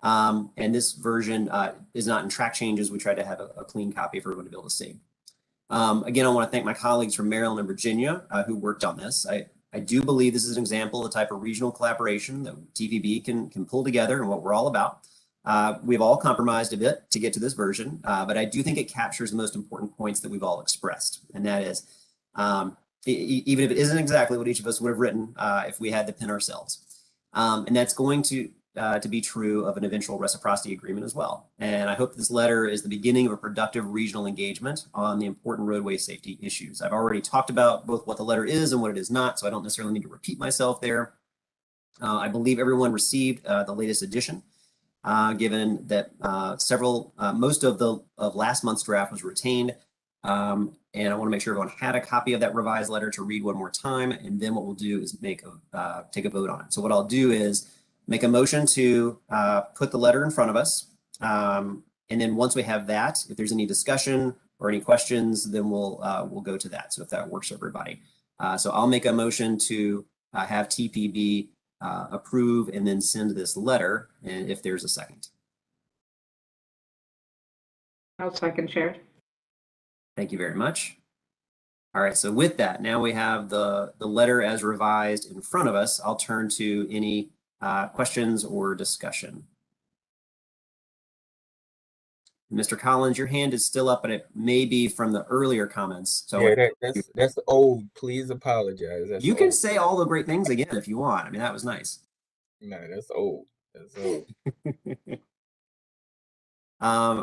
And this version is not in track changes. We tried to have a clean copy for everyone to be able to see. Again, I want to thank my colleagues from Maryland and Virginia who worked on this. I do believe this is an example of the type of regional collaboration that TPB can pull together and what we're all about. We've all compromised a bit to get to this version, but I do think it captures the most important points that we've all expressed. And that is, even if it isn't exactly what each of us would have written if we had the pen ourselves. And that's going to be true of an eventual reciprocity agreement as well. And I hope this letter is the beginning of a productive regional engagement on the important roadway safety issues. I've already talked about both what the letter is and what it is not, so I don't necessarily need to repeat myself there. I believe everyone received the latest edition, given that most of last month's draft was retained. And I want to make sure everyone had a copy of that revised letter to read one more time. And then what we'll do is take a vote on it. So what I'll do is make a motion to put the letter in front of us. And then once we have that, if there's any discussion or any questions, then we'll go to that. So if that works for everybody. So I'll make a motion to have TPB approve and then send this letter, and if there's a second. I'll second, Chair. Thank you very much. All right, so with that, now we have the letter as revised in front of us. I'll turn to any questions or discussion. Mr. Collins, your hand is still up, but it may be from the earlier comments. So yeah, that's old. Please apologize. That's you can old. say all the great things again if you want. I mean, that was nice. No, that's old. That's old.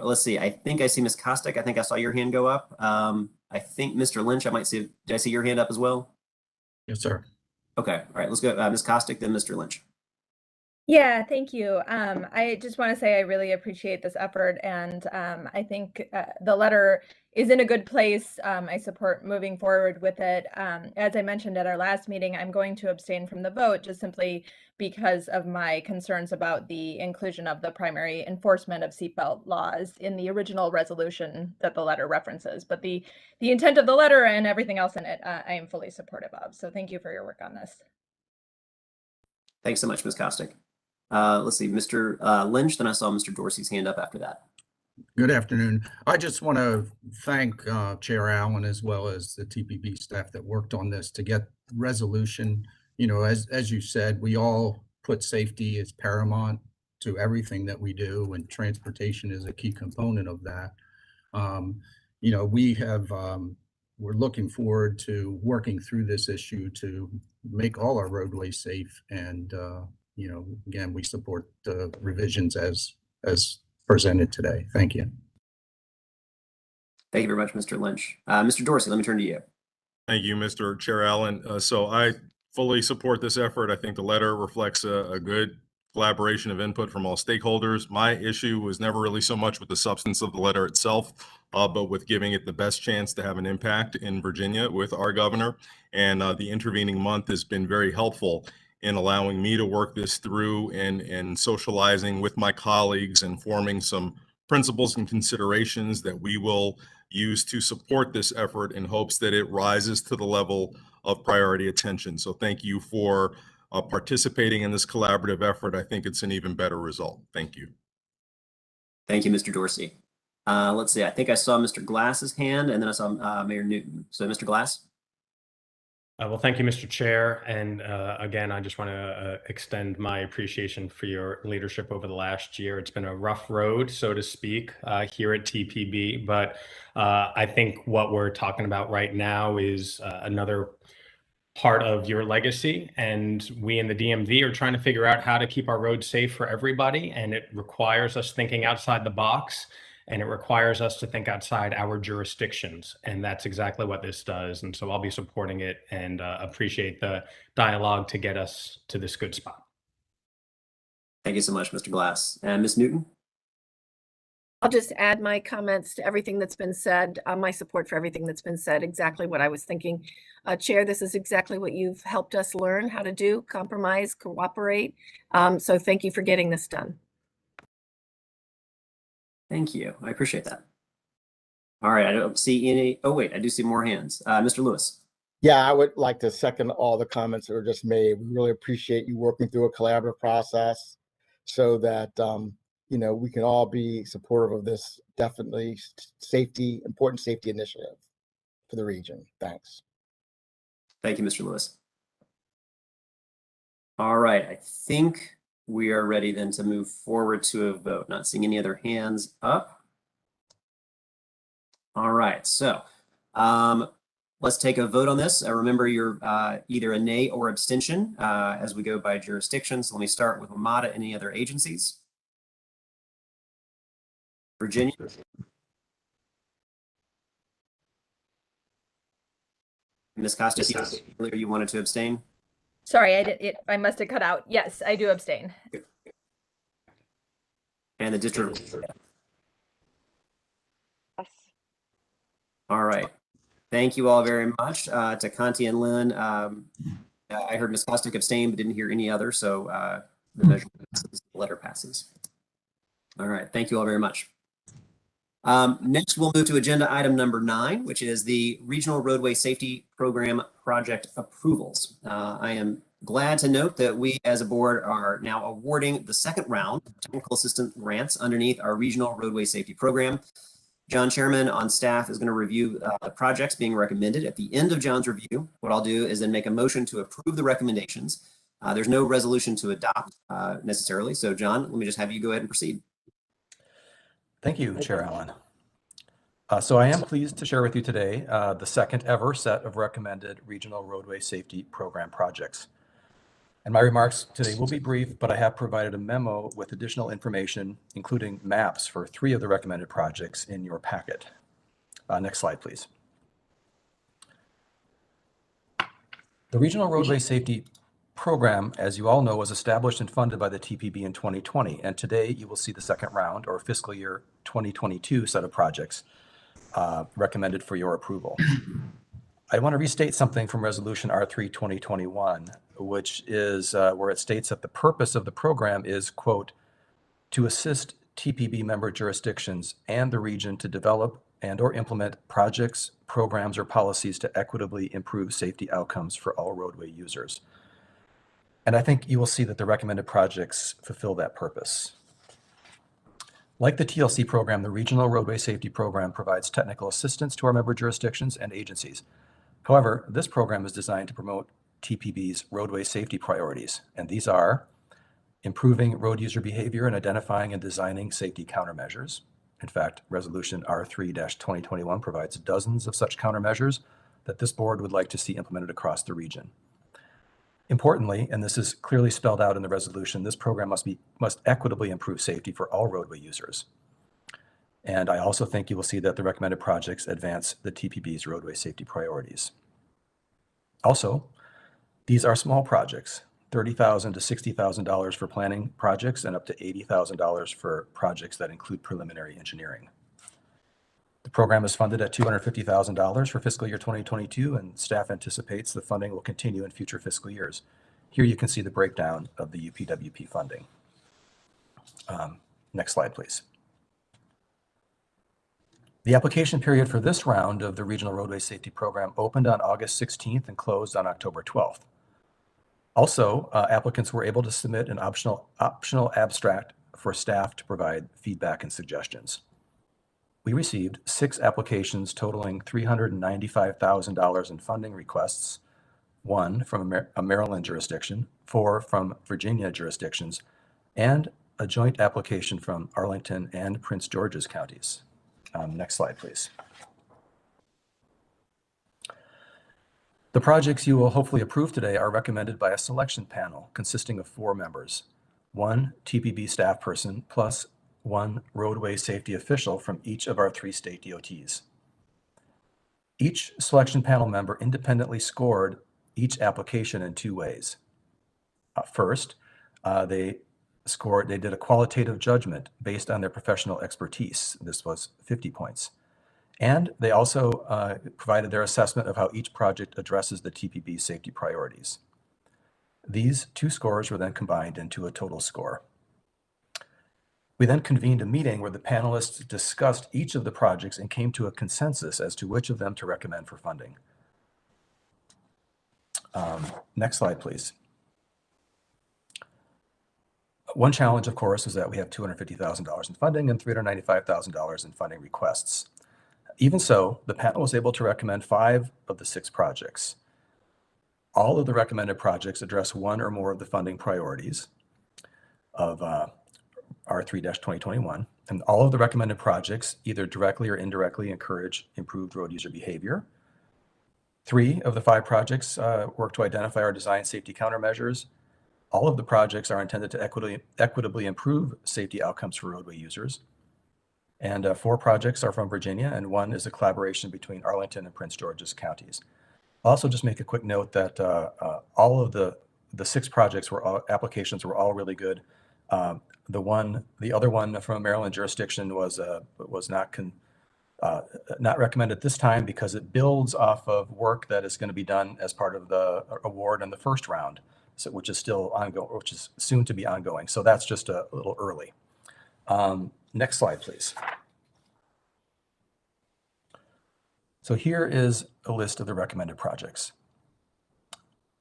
Let's see. I think I see Ms. Kostick. I think I saw your hand go up. I think Mr. Lynch, did I see your hand up as well? Yes, sir. Okay. All right. Let's go. Ms. Kostick, then Mr. Lynch. Yeah, thank you. I just want to say I really appreciate this effort, and I think the letter is in a good place. I support moving forward with it. As I mentioned at our last meeting, I'm going to abstain from the vote just simply because of my concerns about the inclusion of the primary enforcement of seatbelt laws in the original resolution that the letter references. But the intent of the letter and everything else in it, I am fully supportive of. So thank you for your work on this. Thanks so much, Ms. Kostick. Let's see, Mr. Lynch, then I saw Mr. Dorsey's hand up after that. Good afternoon. I just want to thank Chair Allen as well as the TPB staff that worked on this to get resolution. You know, as you said, we all put safety as paramount to everything that we do, and transportation is a key component of that. You know, we're looking forward to working through this issue to make all our roadways safe, and you know, again, we support the revisions as presented today. Thank you. Thank you very much, Mr. Lynch. Mr. Dorsey, let me turn to you. Thank you, Mr. Chair Allen. So I fully support this effort. I think the letter reflects a good collaboration of input from all stakeholders. My issue was never really so much with the substance of the letter itself, but with giving it the best chance to have an impact in Virginia with our governor. And the intervening month has been very helpful in allowing me to work this through and socializing with my colleagues and forming some principles and considerations that we will use to support this effort in hopes that it rises to the level of priority attention. So thank you for participating in this collaborative effort. I think it's an even better result. Thank you. Thank you, Mr. Dorsey. Let's see, I think I saw Mr. Glass's hand and then I saw Mayor Newton. So Mr. Glass? Well, thank you, Mr. Chair. And again, I just want to extend my appreciation for your leadership over the last year. It's been a rough road, so to speak, here at TPB. But I think what we're talking about right now is another part of your legacy. And we in the DMV are trying to figure out how to keep our roads safe for everybody. And it requires us thinking outside the box. And it requires us to think outside our jurisdictions. And that's exactly what this does. And so I'll be supporting it and appreciate the dialogue to get us to this good spot. Thank you so much, Mr. Glass. And Ms. Newton? I'll just add my comments to everything that's been said, my support for everything that's been said, exactly what I was thinking. Chair, this is exactly what you've helped us learn how to do, compromise, cooperate. So thank you for getting this done. Thank you. I appreciate that. All right. I don't see any. Oh, wait, I do see more hands. Mr. Lewis. Yeah, I would like to second all the comments that were just made. We really appreciate you working through a collaborative process so that, you know, we can all be supportive of this definitely important safety initiative for the region. Thanks. Thank you, Mr. Lewis. All right. I think we are ready then to move forward to a vote. Not seeing any other hands up. All right, so let's take a vote on this. Remember, you're either a nay or abstention as we go by jurisdiction. So let me start with WMATA. Any other agencies? Virginia? Ms. Costas, earlier you wanted to abstain? Sorry, I must have cut out. Yes, I do abstain. And the district? Yes. All right. Thank you all very much. To Conti and Lynn, I heard Ms. Costick abstain, but didn't hear any other, so the measure passes, the letter passes. All right, thank you all very much. Next, we'll move to agenda item number 9, which is the Regional Roadway Safety Program project approvals. I am glad to note that we as a board are now awarding the second round of technical assistance grants underneath our Regional Roadway Safety Program. John Chairman on staff is going to review the projects being recommended. At the end of John's review, what I'll do is then make a motion to approve the recommendations. There's no resolution to adopt necessarily. So John, let me just have you go ahead and proceed. Thank you, Chair Allen. So I am pleased to share with you today the second ever set of recommended Regional Roadway Safety Program projects. And my remarks today will be brief, but I have provided a memo with additional information, including maps for 3 of the recommended projects in your packet. Next slide, please. The Regional Roadway Safety Program, as you all know, was established and funded by the TPB in 2020. And today you will see the second round or fiscal year 2022 set of projects recommended for your approval. I want to restate something from Resolution R3 2021, which is where it states that the purpose of the program is, quote, to assist TPB member jurisdictions and the region to develop and or implement projects, programs, or policies to equitably improve safety outcomes for all roadway users. And I think you will see that the recommended projects fulfill that purpose. Like the TLC program, the Regional Roadway Safety Program provides technical assistance to our member jurisdictions and agencies. However, this program is designed to promote TPB's roadway safety priorities, and these are improving road user behavior and identifying and designing safety countermeasures. In fact, Resolution R3-2021 provides dozens of such countermeasures that this board would like to see implemented across the region. Importantly, and this is clearly spelled out in the resolution, this program must equitably improve safety for all roadway users. And I also think you will see that the recommended projects advance the TPB's roadway safety priorities. Also, these are small projects, $30,000 to $60,000 for planning projects and up to $80,000 for projects that include preliminary engineering. The program is funded at $250,000 for fiscal year 2022, and staff anticipates the funding will continue in future fiscal years. Here you can see the breakdown of the UPWP funding. Next slide, please. The application period for this round of the Regional Roadway Safety Program opened on August 16th and closed on October 12th. Also, applicants were able to submit an optional abstract for staff to provide feedback and suggestions. We received 6 applications totaling $395,000 in funding requests, 1 from a Maryland jurisdiction, 4 from Virginia jurisdictions, and a joint application from Arlington and Prince George's counties. Next slide, please. The projects you will hopefully approve today are recommended by a selection panel consisting of 4 members, 1 TPB staff person plus 1 roadway safety official from each of our 3 state DOTs. Each selection panel member independently scored each application in 2 ways. First, they did a qualitative judgment based on their professional expertise. This was 50 points. And they also provided their assessment of how each project addresses the TPB safety priorities. These 2 scores were then combined into a total score. We then convened a meeting where the panelists discussed each of the projects and came to a consensus as to which of them to recommend for funding. Next slide, please. One challenge, of course, is that we have $250,000 in funding and $395,000 in funding requests. Even so, the panel was able to recommend 5 of the 6 projects. All of the recommended projects address 1 or more of the funding priorities of R3-2021, and all of the recommended projects either directly or indirectly encourage improved road user behavior. 3 of the 5 projects work to identify our design safety countermeasures. All of the projects are intended to equitably improve safety outcomes for roadway users. And 4 projects are from Virginia, and 1 is a collaboration between Arlington and Prince George's counties. I'll also just make a quick note that all of the 6 projects applications were all really good. The other one from a Maryland jurisdiction was not recommended this time because it builds off of work that is going to be done as part of the award in the first round, which is still ongoing, which is soon to be ongoing. So that's just a little early. Next slide, please. So here is a list of the recommended projects.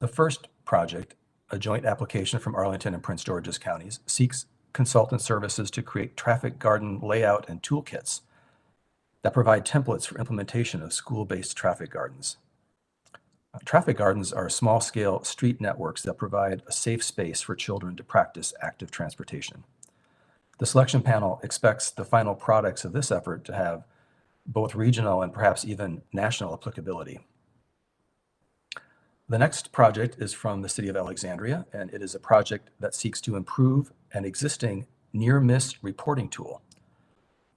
The first project, a joint application from Arlington and Prince George's counties, seeks consultant services to create traffic garden layout and toolkits that provide templates for implementation of school-based traffic gardens. Traffic gardens are small-scale street networks that provide a safe space for children to practice active transportation. The selection panel expects the final products of this effort to have both regional and perhaps even national applicability. The next project is from the city of Alexandria, and it is a project that seeks to improve an existing near-miss reporting tool.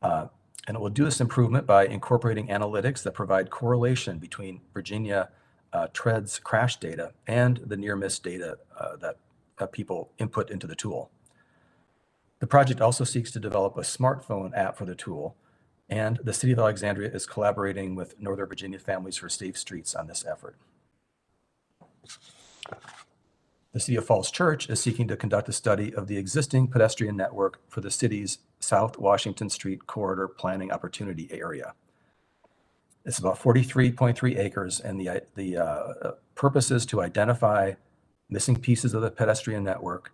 And it will do this improvement by incorporating analytics that provide correlation between Virginia TRED's crash data and the near-miss data that people input into the tool. The project also seeks to develop a smartphone app for the tool, and the city of Alexandria is collaborating with Northern Virginia Families for Safe Streets on this effort. The City of Falls Church is seeking to conduct a study of the existing pedestrian network for the city's South Washington Street Corridor Planning Opportunity Area. It's about 43.3 acres, and the purpose is to identify missing pieces of the pedestrian network,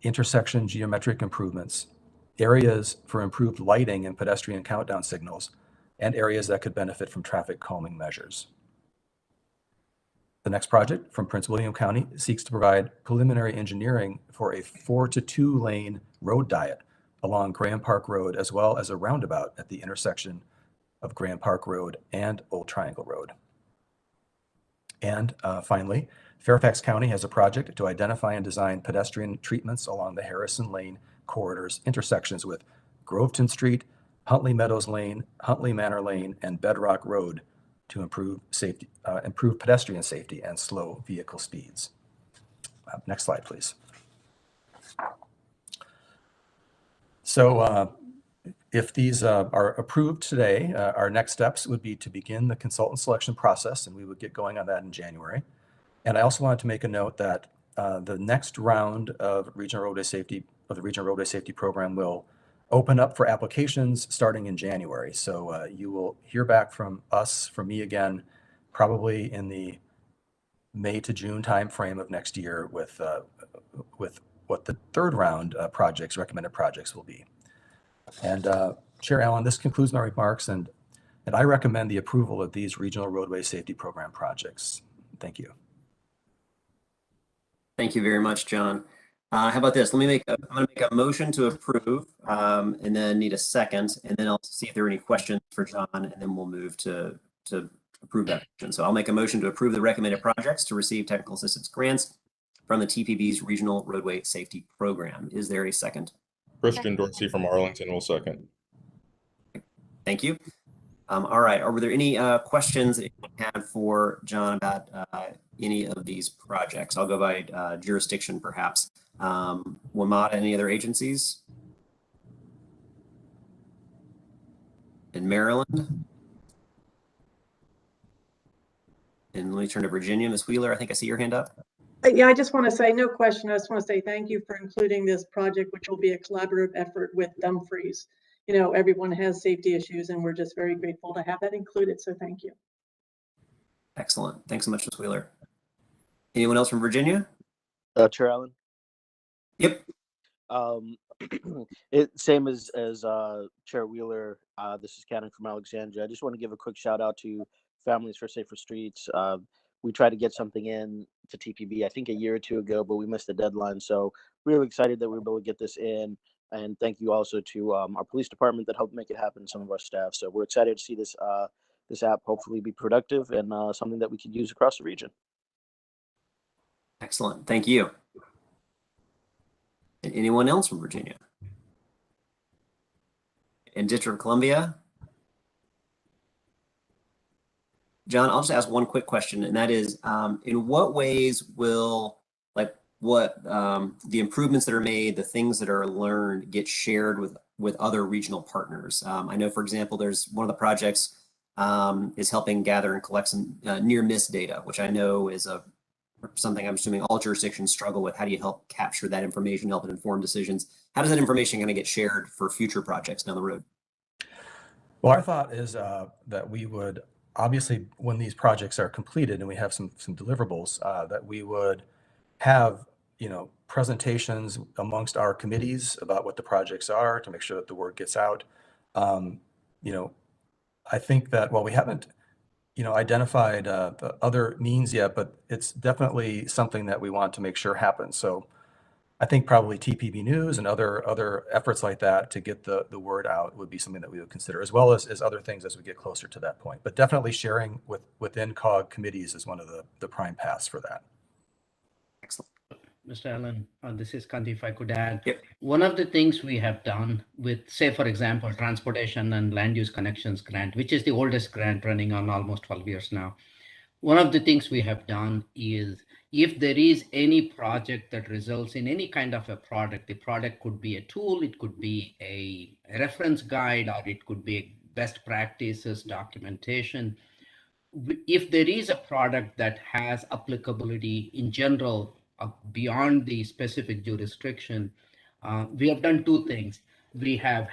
intersection geometric improvements, areas for improved lighting and pedestrian countdown signals, and areas that could benefit from traffic calming measures. The next project from Prince William County seeks to provide preliminary engineering for a 4-to-2 lane road diet along Graham Park Road, as well as a roundabout at the intersection of Graham Park Road and Old Triangle Road. And finally, Fairfax County has a project to identify and design pedestrian treatments along the Harrison Lane corridor's intersections with Groveton Street, Huntley Meadows Lane, Huntley Manor Lane, and Bedrock Road to improve pedestrian safety and slow vehicle speeds. Next slide, please. So If these are approved today, our next steps would be to begin the consultant selection process, and we would get going on that in January. And I also wanted to make a note that the next round of the Regional Roadway Safety Program will open up for applications starting in January. So you will hear back from me again, probably in the May to June timeframe of next year with what the third round recommended projects will be. And Chair Allen, this concludes my remarks, and I recommend the approval of these Regional Roadway Safety Program projects. Thank you. Thank you very much, John. How about this? I'm going to make a motion to approve, and then need a second, and then I'll see if there are any questions for John, and then we'll move to approve that motion. So I'll make a motion to approve the recommended projects to receive technical assistance grants from the TPB's Regional Roadway Safety Program. Is there a second? Christian Dorsey from Arlington will second. Thank you. All right. Are there any questions that you had for John about any of these projects? I'll go by jurisdiction, perhaps. WMATA, any other agencies? In Maryland? And let me turn to Virginia. Ms. Wheeler, I think I see your hand up. Yeah, I just want to say, no question. I just want to say thank you for including this project, which will be a collaborative effort with Dumfries. You know, everyone has safety issues, and we're just very grateful to have that included. So thank you. Excellent. Thanks so much, Ms. Wheeler. Anyone else from Virginia? Chair Allen? Yep. Same as Chair Wheeler. This is Cannon from Alexandria. I just want to give a quick shout out to Families for Safer Streets. We tried to get something in to TPB, I think a year or two ago, but we missed the deadline. So really excited that we were able to get this in. And thank you also to our police department that helped make it happen, some of our staff. So we're excited to see this app hopefully be productive and something that we could use across the region. Excellent. Thank you. Anyone else from Virginia? In District of Columbia? John, I'll just ask one quick question, and that is, in what ways will the improvements that are made, the things that are learned, get shared with other regional partners? I know, for example, there's one of the projects is helping gather and collect some near miss data, which I know is something I'm assuming all jurisdictions struggle with. How do you help capture that information, help it inform decisions? How does that information going to get shared for future projects down the road? Well, our thought is that we would, obviously, when these projects are completed and we have some deliverables, that we would have, presentations amongst our committees about what the projects are to make sure that the word gets out. I think that, well, we haven't, identified the other means yet, but it's definitely something that we want to make sure happens. So I think probably TPB News and other efforts like that to get the word out would be something that we would consider, as well as other things as we get closer to that point. But definitely sharing within COG committees is one of the prime paths for that. Excellent. Mr. Allen, this is Kanti, if I could add. Yep. One of the things we have done with, say, for example, Transportation and Land Use Connections Grant, which is the oldest grant running on almost 12 years now. One of the things we have done is, if there is any project that results in any kind of a product, the product could be a tool, it could be a reference guide, or it could be a best practices documentation. If there is a product that has applicability in general beyond the specific jurisdiction, we have done two things. We have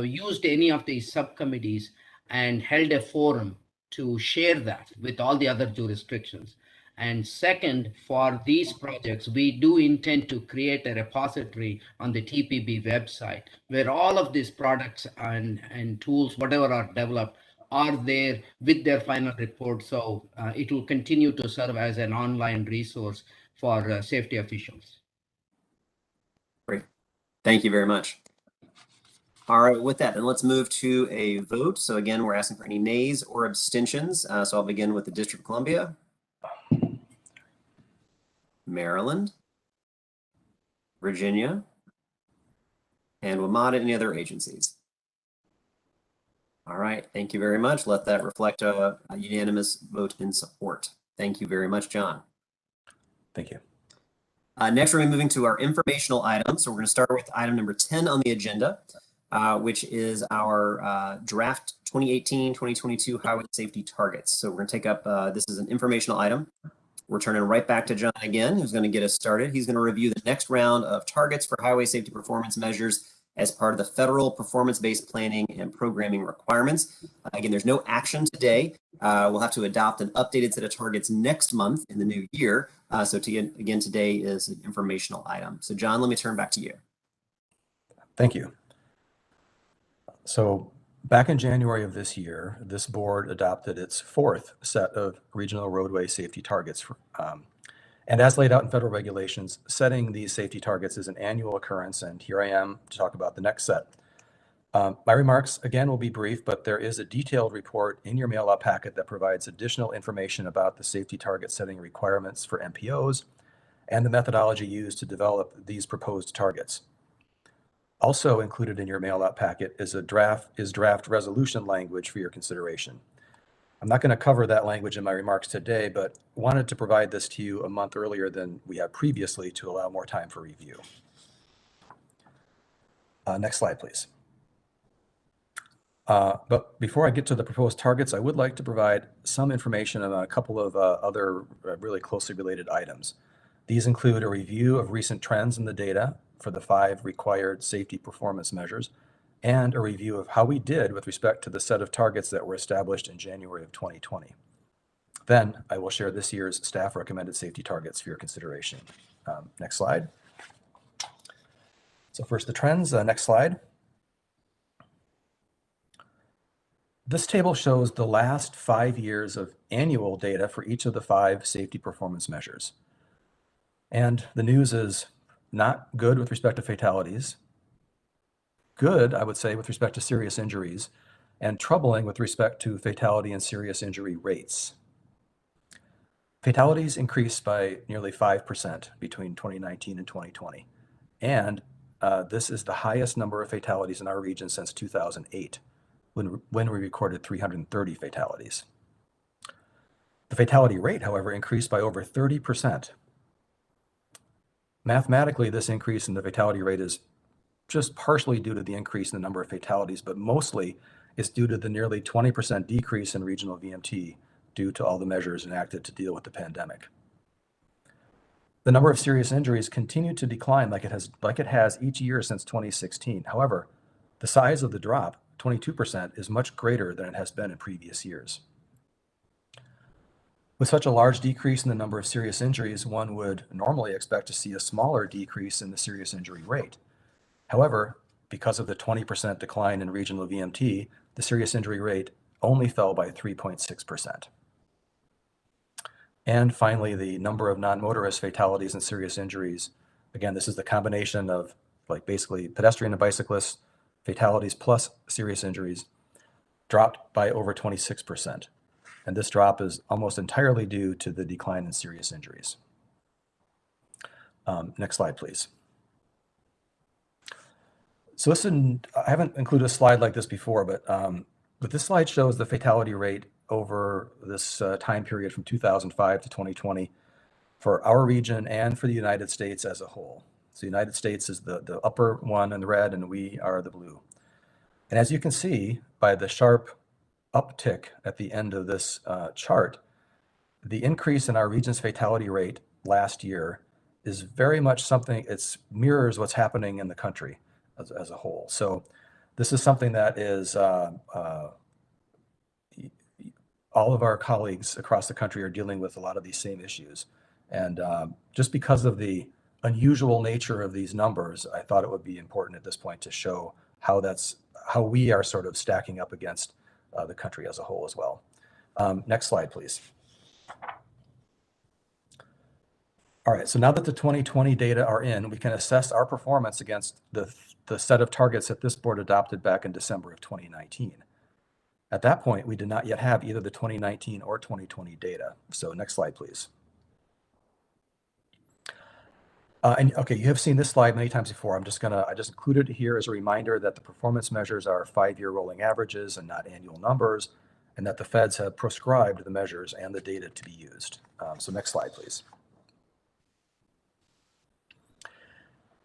used any of these subcommittees and held a forum to share that with all the other jurisdictions. And second, for these projects, we do intend to create a repository on the TPB website where all of these products and tools, whatever are developed, are there with their final report. So it will continue to serve as an online resource for safety officials. Great. Thank you very much. All right, with that, then let's move to a vote. So again, we're asking for any nays or abstentions. So I'll begin with the District of Columbia, Maryland, Virginia, and WMATA, any other agencies? All right, thank you very much. Let that reflect a unanimous vote in support. Thank you very much, John. Thank you. Next, we're moving to our informational items. So we're going to start with item number 10 on the agenda. which is our draft 2018-2022 highway safety targets. So we're going to take up, this is an informational item. We're turning right back to John again, who's going to get us started. He's going to review the next round of targets for highway safety performance measures as part of the federal performance-based planning and programming requirements. Again, there's no action today. We'll have to adopt an updated set of targets next month in the new year. Again, today is an informational item. So John, let me turn back to you. Thank you. So back in January of this year, this board adopted its fourth set of regional roadway safety targets. And as laid out in federal regulations, setting these safety targets is an annual occurrence, and here I am to talk about the next set. My remarks, again, will be brief, but there is a detailed report in your mail-out packet that provides additional information about the safety target setting requirements for MPOs and the methodology used to develop these proposed targets. Also included in your mail-out packet is draft resolution language for your consideration. I'm not going to cover that language in my remarks today, but wanted to provide this to you a month earlier than we have previously to allow more time for review. Next slide, please. But before I get to the proposed targets, I would like to provide some information about a couple of other really closely related items. These include a review of recent trends in the data for the 5 required safety performance measures, and a review of how we did with respect to the set of targets that were established in January of 2020. Then I will share this year's staff recommended safety targets for your consideration. Next slide. So first the trends, next slide. This table shows the last 5 years of annual data for each of the 5 safety performance measures. And the news is not good with respect to fatalities, good, I would say, with respect to serious injuries, and troubling with respect to fatality and serious injury rates. Fatalities increased by nearly 5% between 2019 and 2020. And this is the highest number of fatalities in our region since 2008, when we recorded 330 fatalities. The fatality rate, however, increased by over 30%. Mathematically, this increase in the fatality rate is just partially due to the increase in the number of fatalities, but mostly is due to the nearly 20% decrease in regional VMT due to all the measures enacted to deal with the pandemic. The number of serious injuries continued to decline like it has each year since 2016. However, the size of the drop, 22%, is much greater than it has been in previous years. With such a large decrease in the number of serious injuries, one would normally expect to see a smaller decrease in the serious injury rate. However, because of the 20% decline in regional VMT, the serious injury rate only fell by 3.6%. And finally, the number of non-motorist fatalities and serious injuries, again, this is the combination of basically pedestrian and bicyclists, fatalities plus serious injuries, dropped by over 26%. And this drop is almost entirely due to the decline in serious injuries. Next slide, please. So I haven't included a slide like this before, but this slide shows the fatality rate over this time period from 2005 to 2020 for our region and for the United States as a whole. So the United States is the upper one in the red, and we are the blue. And as you can see by the sharp uptick at the end of this chart, the increase in our region's fatality rate last year is very much something, it mirrors what's happening in the country as a whole. So this is something that is, all of our colleagues across the country are dealing with a lot of these same issues. And just because of the unusual nature of these numbers, I thought it would be important at this point to show how we are sort of stacking up against the country as a whole as well. Next slide, please. All right, so now that the 2020 data are in, we can assess our performance against the set of targets that this board adopted back in December of 2019. At that point, we did not yet have either the 2019 or 2020 data. So next slide, please. And okay, you have seen this slide many times before. I just included it here as a reminder that the performance measures are 5-year rolling averages and not annual numbers, and that the feds have prescribed the measures and the data to be used. So next slide, please.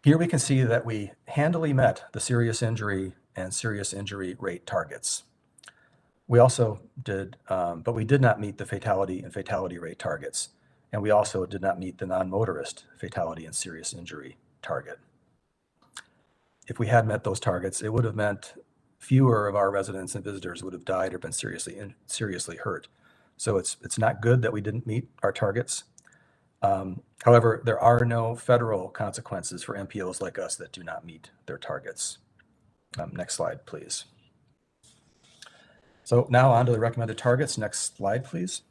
Here we can see that we handily met the serious injury and serious injury rate targets. We also did, but we did not meet the fatality and fatality rate targets. And we also did not meet the non-motorist fatality and serious injury target. If we had met those targets, it would have meant fewer of our residents and visitors would have died or been seriously hurt. So it's not good that we didn't meet our targets. However, there are no federal consequences for MPOs like us that do not meet their targets. Next slide, please. So now on to the recommended targets. Next slide, please.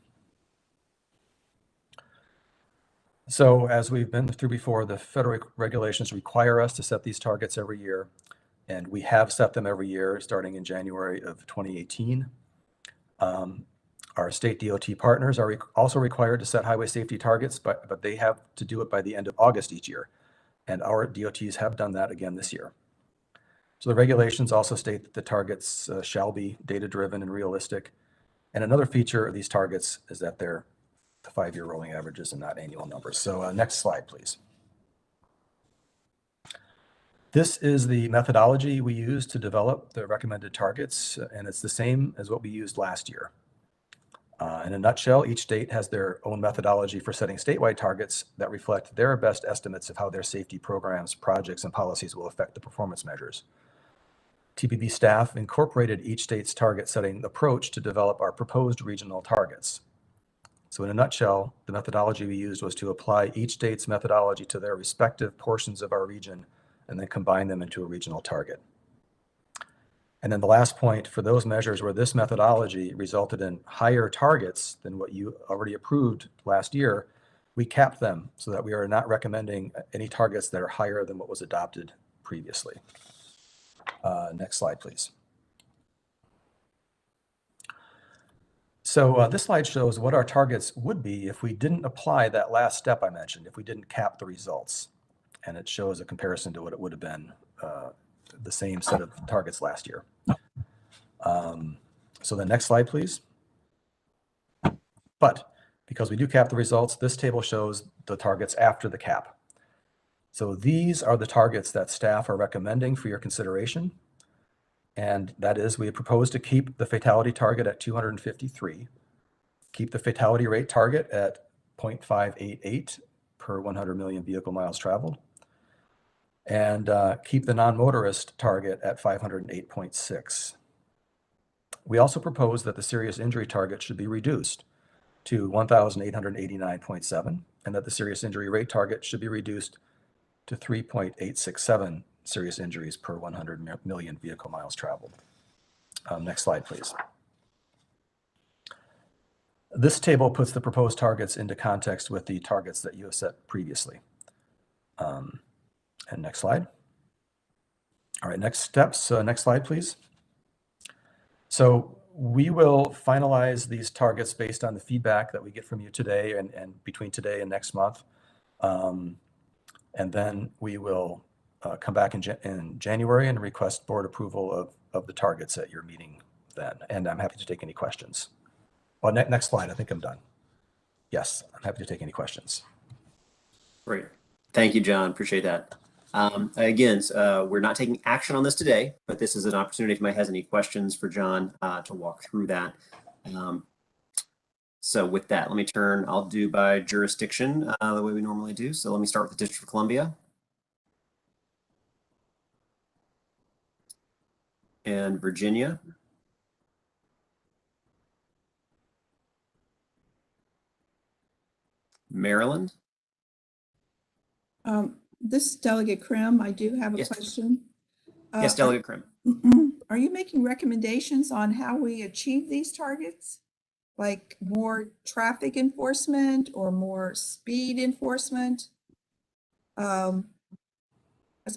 So as we've been through before, the federal regulations require us to set these targets every year, and we have set them every year starting in January of 2018. Our state DOT partners are also required to set highway safety targets, but they have to do it by the end of August each year. And our DOTs have done that again this year. So the regulations also state that the targets shall be data-driven and realistic. And another feature of these targets is that they're the 5-year rolling averages and not annual numbers. So next slide, please. This is the methodology we use to develop the recommended targets, and it's the same as what we used last year. In a nutshell, each state has their own methodology for setting statewide targets that reflect their best estimates of how their safety programs, projects, and policies will affect the performance measures. TPB staff incorporated each state's target setting approach to develop our proposed regional targets. So in a nutshell, the methodology we used was to apply each state's methodology to their respective portions of our region and then combine them into a regional target. And then the last point, for those measures where this methodology resulted in higher targets than what you already approved last year, we capped them so that we are not recommending any targets that are higher than what was adopted previously. Next slide, please. So this slide shows what our targets would be if we didn't apply that last step I mentioned, if we didn't cap the results. And it shows a comparison to what it would have been the same set of targets last year. So the next slide, please. But because we do cap the results, this table shows the targets after the cap. So these are the targets that staff are recommending for your consideration. And that is, we propose to keep the fatality target at 253, keep the fatality rate target at 0.588 per 100 million vehicle miles traveled, and keep the non-motorist target at 508.6. We also propose that the serious injury target should be reduced to 1,889.7, and that the serious injury rate target should be reduced to 3.867 serious injuries per 100 million vehicle miles traveled. Next slide, please. This table puts the proposed targets into context with the targets that you have set previously. And next slide. All right, next steps. Next slide, please. So we will finalize these targets based on the feedback that we get from you today and between today and next month. And then we will come back in January and request board approval of the targets at your meeting then. And I'm happy to take any questions. Well, next slide. I think I'm done. Yes, I'm happy to take any questions. Great. Thank you, John. Appreciate that. Again, we're not taking action on this today, but this is an opportunity if anybody has any questions for John to walk through that. So with that, let me I'll do by jurisdiction the way we normally do. So let me start with the District of Columbia. And Virginia. Maryland. This is Delegate Krim. I do have a question. Yes, Delegate Krim. Are you making recommendations on how we achieve these targets? Like more traffic enforcement or more speed enforcement? That's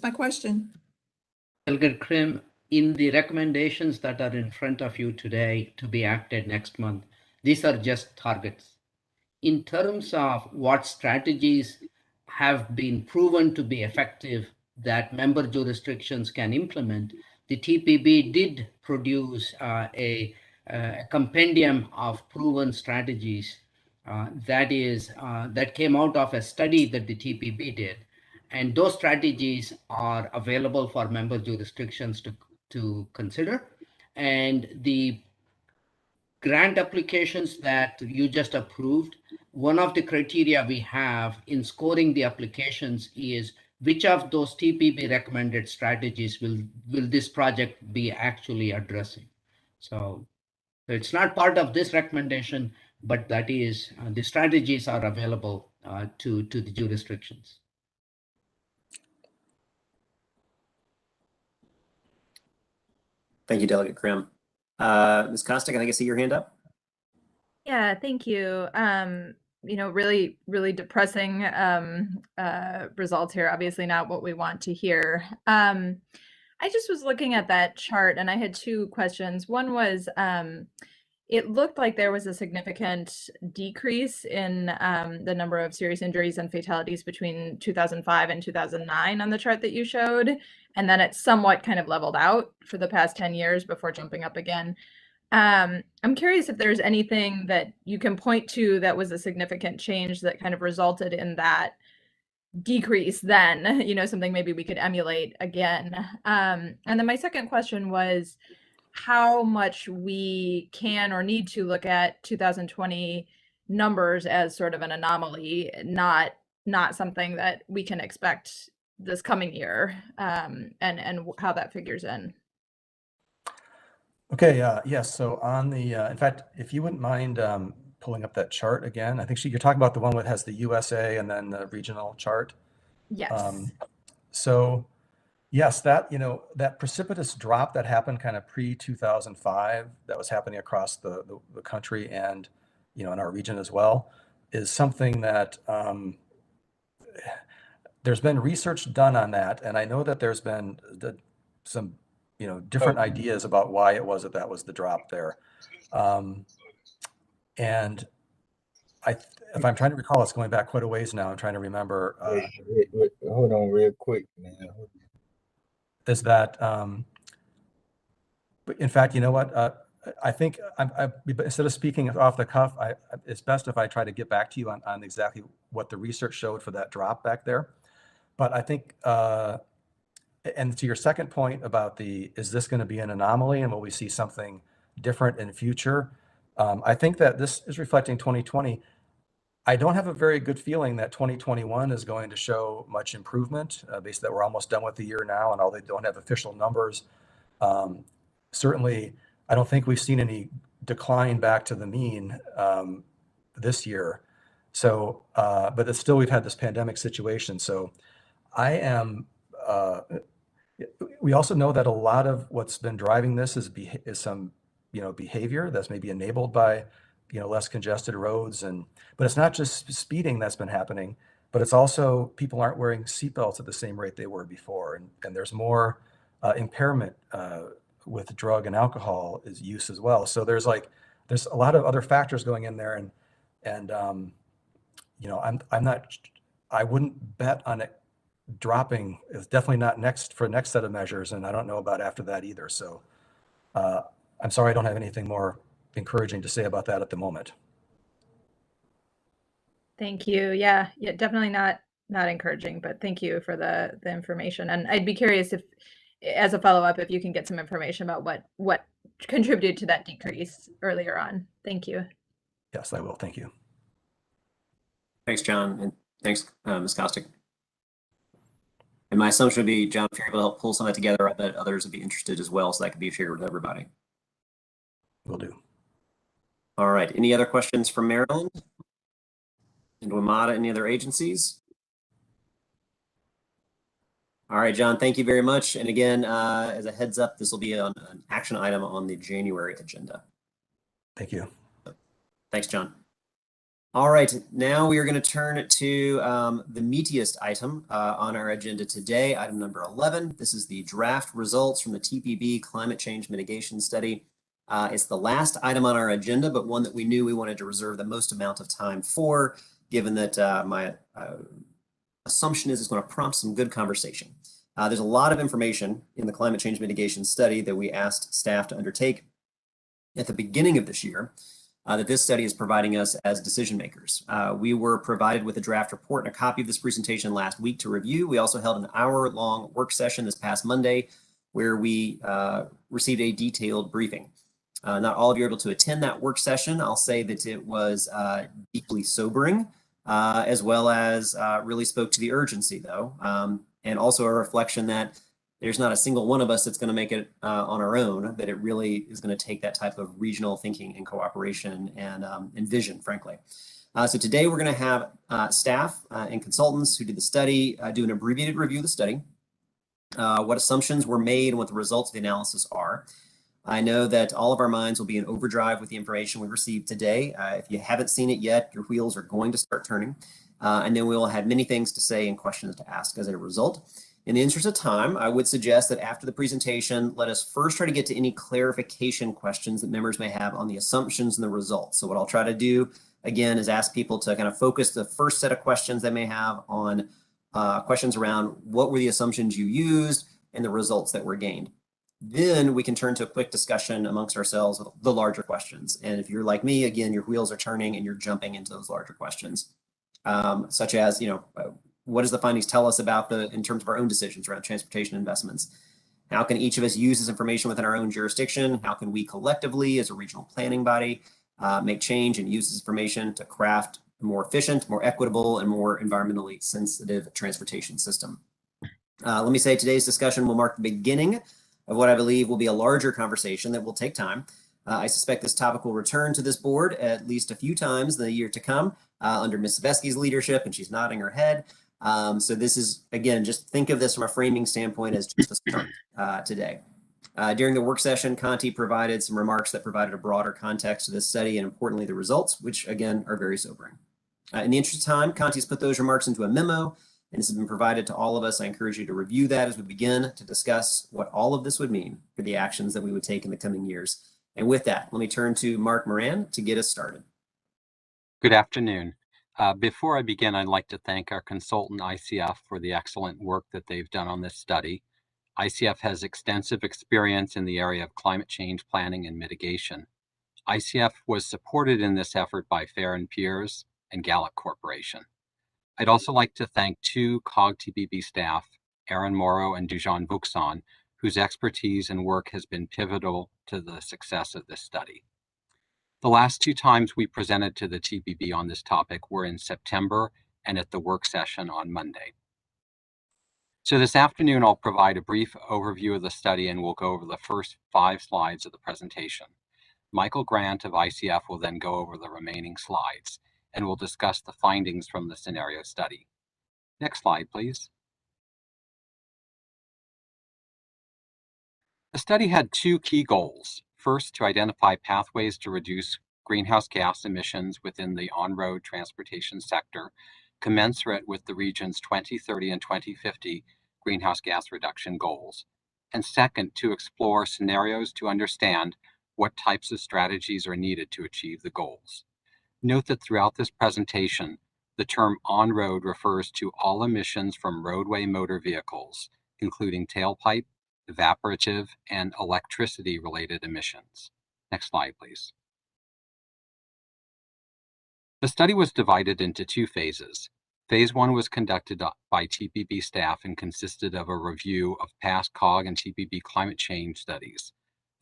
my question. Delegate Krim, in the recommendations that are in front of you today to be acted next month, these are just targets. In terms of what strategies have been proven to be effective that member jurisdictions can implement, the TPB did produce a compendium of proven strategies that came out of a study that the TPB did. And those strategies are available for member jurisdictions to to consider. And the grant applications that you just approved, one of the criteria we have in scoring the applications is which of those TPB recommended strategies will this project be actually addressing. So it's not part of this recommendation, but that is the strategies are available to the jurisdictions. Thank you, Delegate Krim. Ms. Costick, I think I see your hand up. Yeah, thank you. Really, really depressing results here. Obviously not what we want to hear. I just was looking at that chart and I had two questions. One was, it looked like there was a significant decrease in the number of serious injuries and fatalities between 2005 and 2009 on the chart that you showed. And then it somewhat kind of leveled out for the past 10 years before jumping up again. I'm curious if there's anything that you can point to that was a significant change that kind of resulted in that decrease then, something maybe we could emulate again. And then my second question was how much we can or need to look at 2020 numbers as sort of an anomaly, not something that we can expect this coming year, and how that figures in. Okay, yes, so on the, in fact, if you wouldn't mind pulling up that chart again, I think you're talking about the one that has the USA and then the regional chart. Yes. So yes, that, that precipitous drop that happened kind of pre-2005, that was happening across the country and, in our region as well, is something that there's been research done on that. And I know that there's been some different ideas about why it was that was the drop there. And if I'm trying to recall, it's going back quite a ways now. I'm trying to remember. Wait, hold on real quick, man. Is that, in fact, you know what? I think instead of speaking off the cuff, it's best if I try to get back to you on exactly what the research showed for that drop back there. But I think, and to your second point about is this going to be an anomaly and will we see something different in future? I think that this is reflecting 2020. I don't have a very good feeling that 2021 is going to show much improvement, based that we're almost done with the year now and all they don't have official numbers. Certainly, I don't think we've seen any decline back to the mean this year. So, but it's still, we've had this pandemic situation. So I am, we also know that a lot of what's been driving this is some, behavior that's maybe enabled by, less congested roads. But it's not just speeding that's been happening, but it's also people aren't wearing seatbelts at the same rate they were before. And there's more impairment with drug and alcohol use as well. So there's a lot of other factors going in there. And I wouldn't bet on it dropping. It's definitely not next set of measures. And I don't know about after that either. So I'm sorry, I don't have anything more encouraging to say about that at the moment. Thank you. Yeah, definitely not encouraging, but thank you for the information. And I'd be curious if, as a follow-up, if you can get some information about what contributed to that decrease earlier on. Thank you. Yes, I will. Thank you. Thanks, John, and thanks, Ms. Costick. And my assumption would be, John, if you're able to help pull some of that together, I bet others would be interested as well, so that could be shared with everybody. Will do. All right. Any other questions from Maryland? And WMATA, any other agencies? All right, John, thank you very much. And again, as a heads up, this will be an action item on the January agenda. Thank you. Thanks, John. All right, now we are going to turn to the meatiest item on our agenda today, item number 11. This is the draft results from the TPB Climate Change Mitigation Study. It's the last item on our agenda, but one that we knew we wanted to reserve the most amount of time for, given that my assumption is it's going to prompt some good conversation. There's a lot of information in the climate change mitigation study that we asked staff to undertake at the beginning of this year that this study is providing us as decision makers. We were provided with a draft report and a copy of this presentation last week to review. We also held an hour-long work session this past Monday where we received a detailed briefing. Not all of you were able to attend that work session. I'll say that it was deeply sobering, as well as really spoke to the urgency, though, and also a reflection that there's not a single one of us that's going to make it on our own, that it really is going to take that type of regional thinking and cooperation and vision, frankly. So today we're going to have staff and consultants who did the study do an abbreviated review of the study, what assumptions were made and what the results of the analysis are. I know that all of our minds will be in overdrive with the information we received today. If you haven't seen it yet, your wheels are going to start turning. And then we will have many things to say and questions to ask as a result. In the interest of time, I would suggest that after the presentation, let us first try to get to any clarification questions that members may have on the assumptions and the results. So what I'll try to do, again, is ask people to kind of focus the first set of questions they may have on questions around what were the assumptions you used and the results that were gained. Then we can turn to a quick discussion amongst ourselves with the larger questions. And if you're like me, again, your wheels are turning and you're jumping into those larger questions, such as, what does the findings tell us about in terms of our own decisions around transportation investments? How can each of us use this information within our own jurisdiction? How can we collectively, as a regional planning body, make change and use this information to craft a more efficient, more equitable, and more environmentally sensitive transportation system? Let me say today's discussion will mark the beginning of what I believe will be a larger conversation that will take time. I suspect this topic will return to this board at least a few times in the year to come under Ms. Savesky's leadership, and she's nodding her head. So this is, again, just think of this from a framing standpoint as just a start today. During the work session, Conti provided some remarks that provided a broader context to this study and importantly the results, which again are very sobering. In the interest of time, Conti's put those remarks into a memo and this has been provided to all of us. I encourage you to review that as we begin to discuss what all of this would mean for the actions that we would take in the coming years. And with that, let me turn to Mark Moran to get us started. Good afternoon. Before I begin, I'd like to thank our consultant ICF for the excellent work that they've done on this study. ICF has extensive experience in the area of climate change planning and mitigation. ICF was supported in this effort by Fair and Peers and Gallup Corporation. I'd also like to thank two COG TPB staff, Aaron Morrow and Dujan Vuxon, whose expertise and work has been pivotal to the success of this study. The last two times we presented to the TPB on this topic were in September and at the work session on Monday. So this afternoon, I'll provide a brief overview of the study and we'll go over the first 5 slides of the presentation. Michael Grant of ICF will then go over the remaining slides and we'll discuss the findings from the scenario study. Next slide, please. The study had 2 key goals. First, to identify pathways to reduce greenhouse gas emissions within the on-road transportation sector, commensurate with the region's 2030 and 2050 greenhouse gas reduction goals. And second, to explore scenarios to understand what types of strategies are needed to achieve the goals. Note that throughout this presentation, the term on-road refers to all emissions from roadway motor vehicles, including tailpipe, evaporative, and electricity-related emissions. Next slide, please. The study was divided into 2 phases. Phase 1 was conducted by TPB staff and consisted of a review of past COG and TPB climate change studies.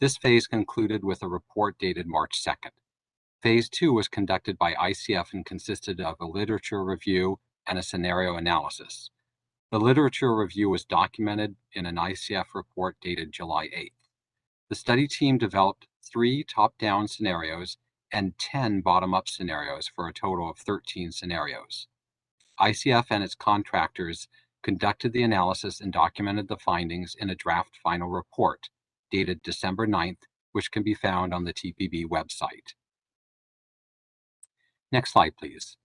This phase concluded with a report dated March 2nd. Phase 2 was conducted by ICF and consisted of a literature review and a scenario analysis. The literature review was documented in an ICF report dated July 8th. The study team developed 3 top-down scenarios and 10 bottom-up scenarios for a total of 13 scenarios. ICF and its contractors conducted the analysis and documented the findings in a draft final report dated December 9th, which can be found on the TPB website. Next slide, please.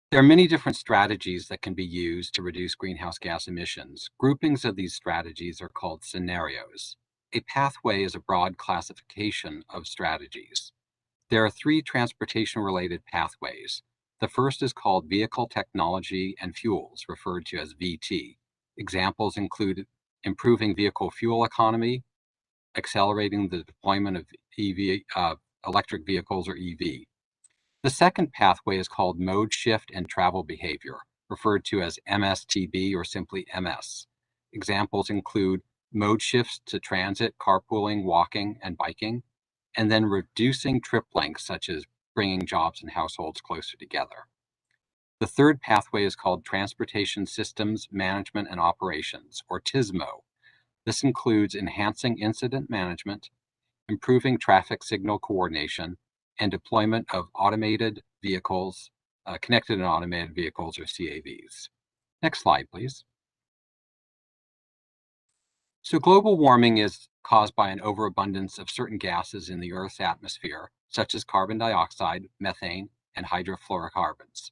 There are many different strategies that can be used to reduce greenhouse gas emissions. Groupings of these strategies are called scenarios. A pathway is a broad classification of strategies. There are 3 transportation-related pathways. The first is called Vehicle Technology and Fuels, referred to as VT. Examples include improving vehicle fuel economy, accelerating the deployment of electric vehicles or EV. The second pathway is called Mode Shift and Travel Behavior, referred to as MSTB or simply MS. Examples include mode shifts to transit, carpooling, walking, and biking, and then reducing trip lengths such as bringing jobs and households closer together. The third pathway is called Transportation Systems Management and Operations, or TSMO. This includes enhancing incident management, improving traffic signal coordination, and deployment of automated vehicles, connected and automated vehicles, or CAVs. Next slide, please. So global warming is caused by an overabundance of certain gases in the Earth's atmosphere, such as carbon dioxide, methane, and hydrofluorocarbons.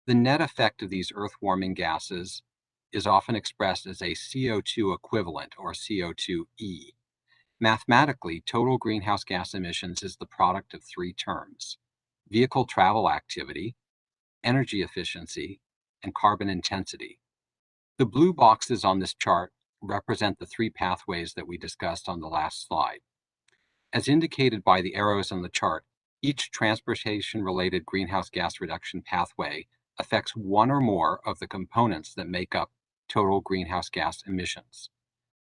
The net effect of these Earth-warming gases is often expressed as a CO2 equivalent, or CO2e. Mathematically, total greenhouse gas emissions is the product of three terms: vehicle travel activity, energy efficiency, and carbon intensity. The blue boxes on this chart represent the three pathways that we discussed on the last slide. As indicated by the arrows on the chart, each transportation-related greenhouse gas reduction pathway affects one or more of the components that make up total greenhouse gas emissions.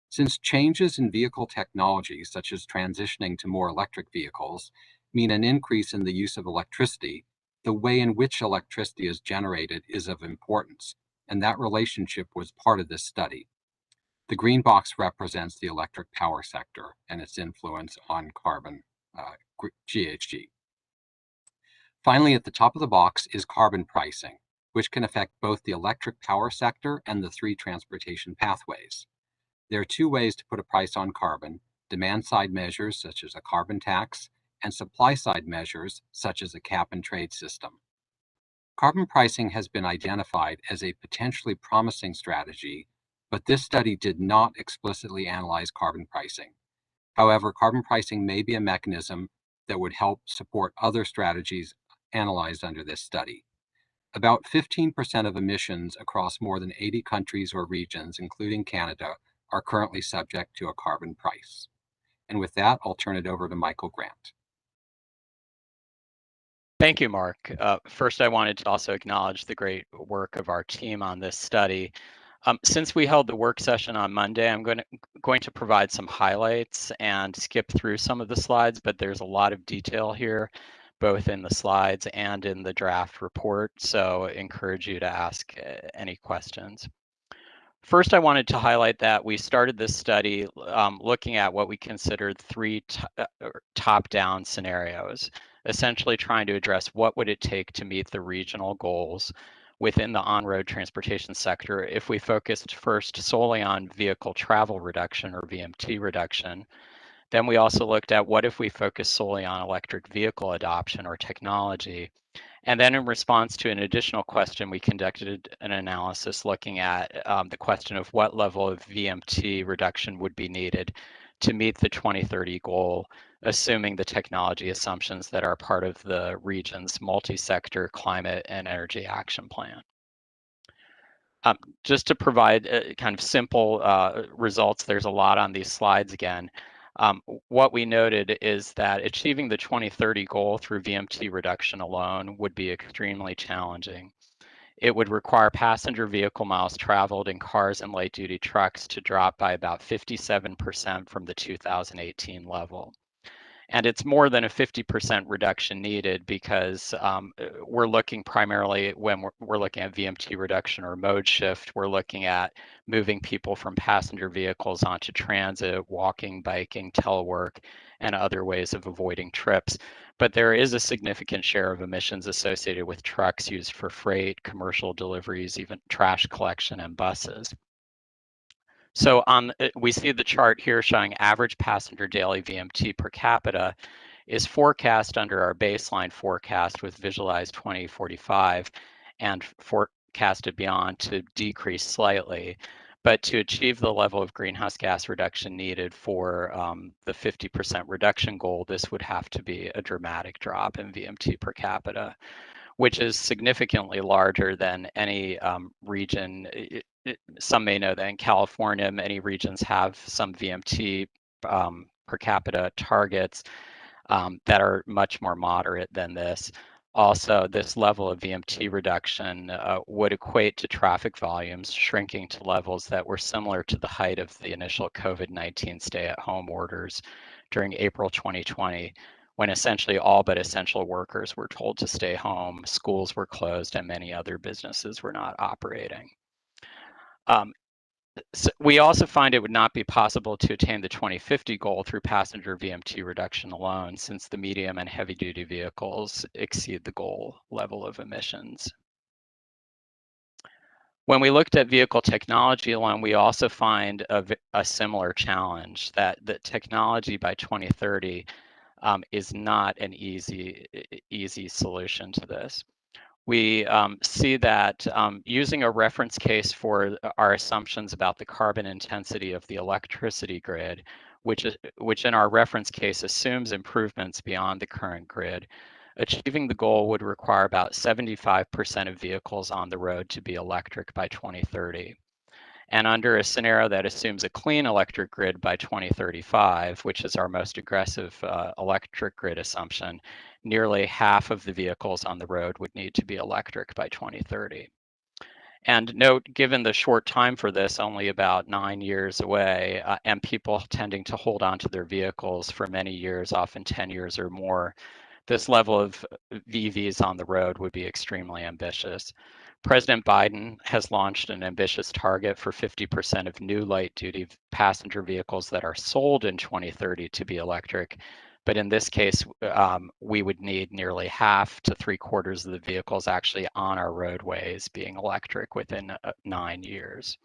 Since changes in vehicle technology, such as transitioning to more electric vehicles, mean an increase in the use of electricity, the way in which electricity is generated is of importance, and that relationship was part of this study. The green box represents the electric power sector and its influence on carbon GHG. Finally, at the top of the box is carbon pricing, which can affect both the electric power sector and the three transportation pathways. There are two ways to put a price on carbon: demand-side measures, such as a carbon tax, and supply-side measures, such as a cap-and-trade system. Carbon pricing has been identified as a potentially promising strategy, but this study did not explicitly analyze carbon pricing. However, carbon pricing may be a mechanism that would help support other strategies analyzed under this study. About 15% of emissions across more than 80 countries or regions, including Canada, are currently subject to a carbon price. And with that, I'll turn it over to Michael Grant. Thank you, Mark. First, I wanted to also acknowledge the great work of our team on this study. Since we held the work session on Monday, I'm going to provide some highlights and skip through some of the slides, but there's a lot of detail here, both in the slides and in the draft report, so I encourage you to ask any questions. First, I wanted to highlight that we started this study looking at what we considered three top-down scenarios, essentially trying to address what would it take to meet the regional goals within the on-road transportation sector if we focused first solely on vehicle travel reduction, or VMT reduction. Then we also looked at what if we focus solely on electric vehicle adoption or technology. And then in response to an additional question, we conducted an analysis looking at the question of what level of VMT reduction would be needed to meet the 2030 goal, assuming the technology assumptions that are part of the region's multi-sector climate and energy action plan. Just to provide kind of simple results, there's a lot on these slides again. What we noted is that achieving the 2030 goal through VMT reduction alone would be extremely challenging. It would require passenger vehicle miles traveled in cars and light-duty trucks to drop by about 57% from the 2018 level. And it's more than a 50% reduction needed because we're looking primarily, when we're looking at VMT reduction or mode shift, we're looking at moving people from passenger vehicles onto transit, walking, biking, telework, and other ways of avoiding trips. But there is a significant share of emissions associated with trucks used for freight, commercial deliveries, even trash collection, and buses. So we see the chart here showing average passenger daily VMT per capita is forecast under our baseline forecast with visualized 2045 and forecasted beyond to decrease slightly. But to achieve the level of greenhouse gas reduction needed for the 50% reduction goal, this would have to be a dramatic drop in VMT per capita, which is significantly larger than any region. Some may know that in California, many regions have some VMT per capita targets that are much more moderate than this. Also, this level of VMT reduction would equate to traffic volumes shrinking to levels that were similar to the height of the initial COVID-19 stay-at-home orders during April 2020, when essentially all but essential workers were told to stay home, schools were closed, and many other businesses were not operating. So we also find it would not be possible to attain the 2050 goal through passenger VMT reduction alone, since the medium and heavy duty vehicles exceed the goal level of emissions. When we looked at vehicle technology alone, we also find a similar challenge, that technology by 2030 is not an easy solution to this. We see that using a reference case for our assumptions about the carbon intensity of the electricity grid, which in our reference case assumes improvements beyond the current grid, achieving the goal would require about 75% of vehicles on the road to be electric by 2030. And under a scenario that assumes a clean electric grid by 2035, which is our most aggressive electric grid assumption, nearly half of the vehicles on the road would need to be electric by 2030. And note, given the short time for this, only about 9 years away, and people tending to hold on to their vehicles for many years, often 10 years or more, this level of VVs on the road would be extremely ambitious. President Biden has launched an ambitious target for 50% of new light-duty passenger vehicles that are sold in 2030 to be electric. But in this case, we would need nearly half to 3/4 of the vehicles actually on our roadways being electric within 9 years.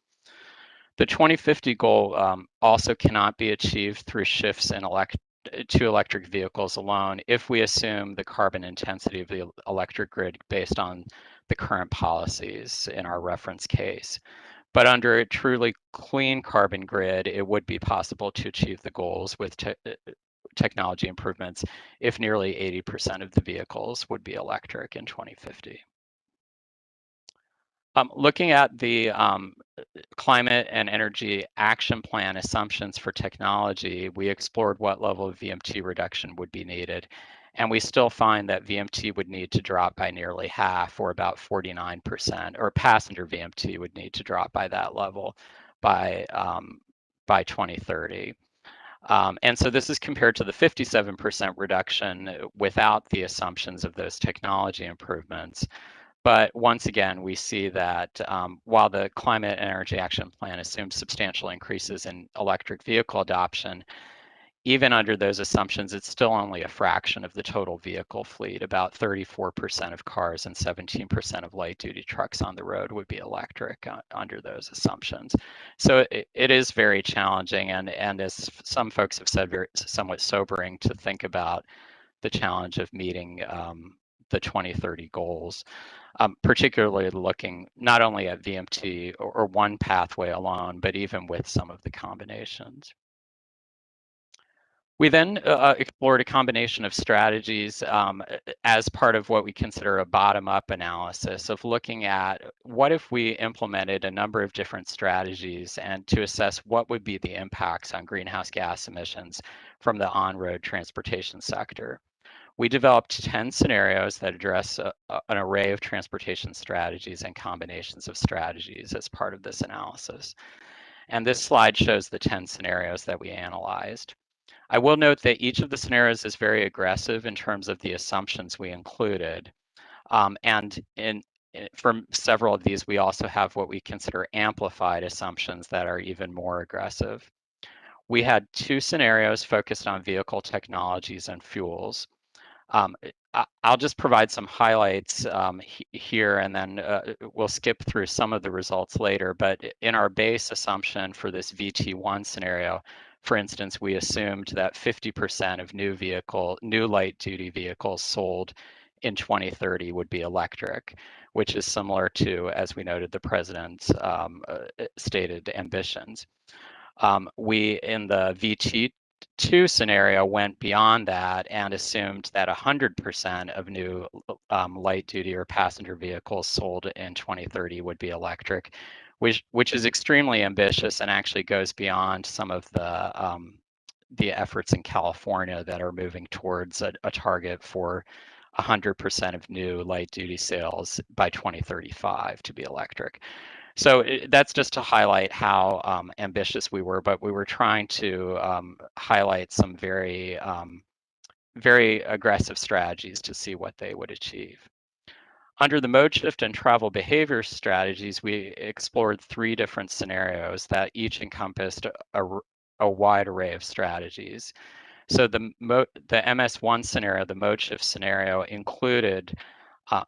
The 2050 goal also cannot be achieved through shifts in to electric vehicles alone if we assume the carbon intensity of the electric grid based on the current policies in our reference case. But under a truly clean carbon grid, it would be possible to achieve the goals with technology improvements if nearly 80% of the vehicles would be electric in 2050. Looking at the climate and energy action plan assumptions for technology, we explored what level of VMT reduction would be needed. And we still find that VMT would need to drop by nearly half, or about 49%, or passenger VMT would need to drop by that level by 2030. And so this is compared to the 57% reduction without the assumptions of those technology improvements. But once again, we see that while the Climate and Energy Action Plan assumes substantial increases in electric vehicle adoption, even under those assumptions, it's still only a fraction of the total vehicle fleet. About 34% of cars and 17% of light-duty trucks on the road would be electric under those assumptions. So it is very challenging, and as some folks have said, very somewhat sobering to think about the challenge of meeting the 2030 goals. Particularly looking not only at VMT or one pathway alone, but even with some of the combinations. We then explored a combination of strategies as part of what we consider a bottom-up analysis of looking at what if we implemented a number of different strategies and to assess what would be the impacts on greenhouse gas emissions from the on-road transportation sector. We developed 10 scenarios that address an array of transportation strategies and combinations of strategies as part of this analysis. And this slide shows the 10 scenarios that we analyzed. I will note that each of the scenarios is very aggressive in terms of the assumptions we included. And for several of these, we also have what we consider amplified assumptions that are even more aggressive. We had 2 scenarios focused on vehicle technologies and fuels. I'll just provide some highlights here, and then we'll skip through some of the results later. But in our base assumption for this VT1 scenario, for instance, we assumed that 50% of new light-duty vehicles sold in 2030 would be electric, which is similar to, as we noted, the president's stated ambitions. We, in the VT2 scenario, went beyond that and assumed that 100% of new light-duty or passenger vehicles sold in 2030 would be electric, which is extremely ambitious and actually goes beyond some of the efforts in California that are moving towards a target for 100% of new light duty sales by 2035 to be electric. So that's just to highlight how ambitious we were, but we were trying to highlight some very, very aggressive strategies to see what they would achieve. Under the mode shift and travel behavior strategies, we explored 3 different scenarios that each encompassed a wide array of strategies. So the MS1 scenario, the mode shift scenario, included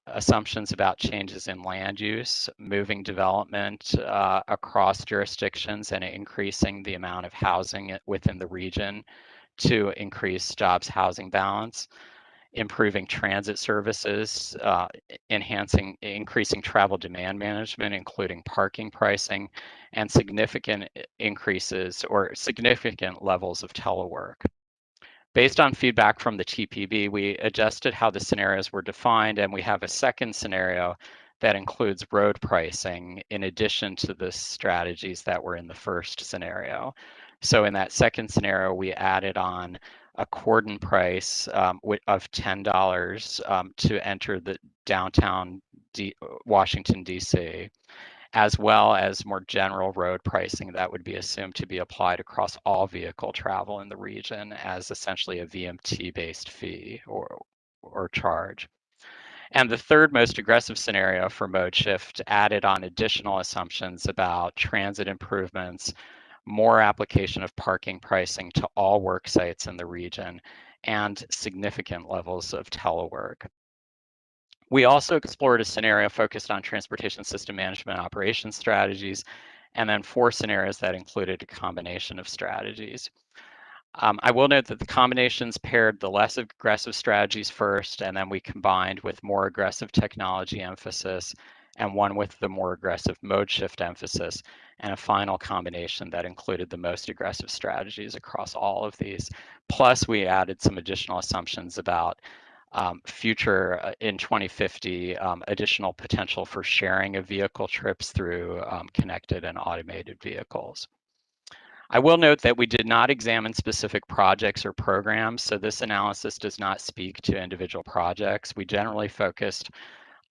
assumptions about changes in land use, moving development across jurisdictions, and increasing the amount of housing within the region to increase jobs housing balance, improving transit services, increasing travel demand management, including parking pricing, and significant increases or significant levels of telework. Based on feedback from the TPB, we adjusted how the scenarios were defined, and we have a second scenario that includes road pricing in addition to the strategies that were in the first scenario. So in that second scenario, we added on a cordon price of $10 to enter the downtown Washington, D.C., as well as more general road pricing that would be assumed to be applied across all vehicle travel in the region as essentially a VMT-based fee or charge. And the third most aggressive scenario for mode shift added on additional assumptions about transit improvements, more application of parking pricing to all work sites in the region, and significant levels of telework. We also explored a scenario focused on transportation system management operations strategies, and then 4 scenarios that included a combination of strategies. I will note that the combinations paired the less aggressive strategies first, and then we combined with more aggressive technology emphasis, and one with the more aggressive mode shift emphasis, and a final combination that included the most aggressive strategies across all of these. Plus, we added some additional assumptions about future in 2050, additional potential for sharing of vehicle trips through connected and automated vehicles. I will note that we did not examine specific projects or programs, so this analysis does not speak to individual projects. We generally focused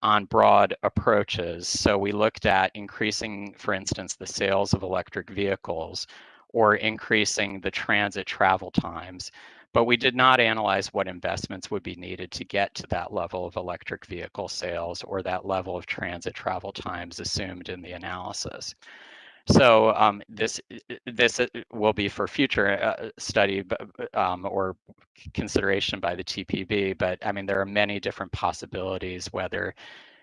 on broad approaches. So we looked at increasing, for instance, the sales of electric vehicles or increasing the transit travel times, but we did not analyze what investments would be needed to get to that level of electric vehicle sales or that level of transit travel times assumed in the analysis. So this will be for future study or consideration by the TPB, but I mean, there are many different possibilities, whether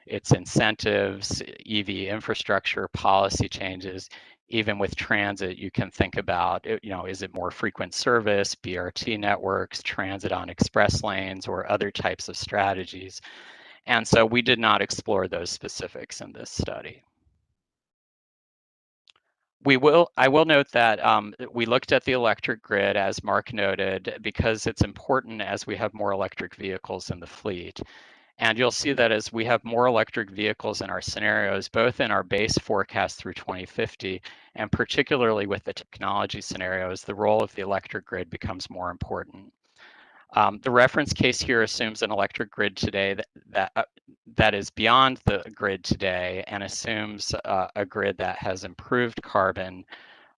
it's incentives, EV infrastructure, policy changes. Even with transit, you can think about, is it more frequent service, BRT networks, transit on express lanes, or other types of strategies. And so we did not explore those specifics in this study. I will note that we looked at the electric grid, as Mark noted, because it's important as we have more electric vehicles in the fleet. And you'll see that as we have more electric vehicles in our scenarios, both in our base forecast through 2050, and particularly with the technology scenarios, the role of the electric grid becomes more important. The reference case here assumes an electric grid today that is beyond the grid today and assumes a grid that has improved carbon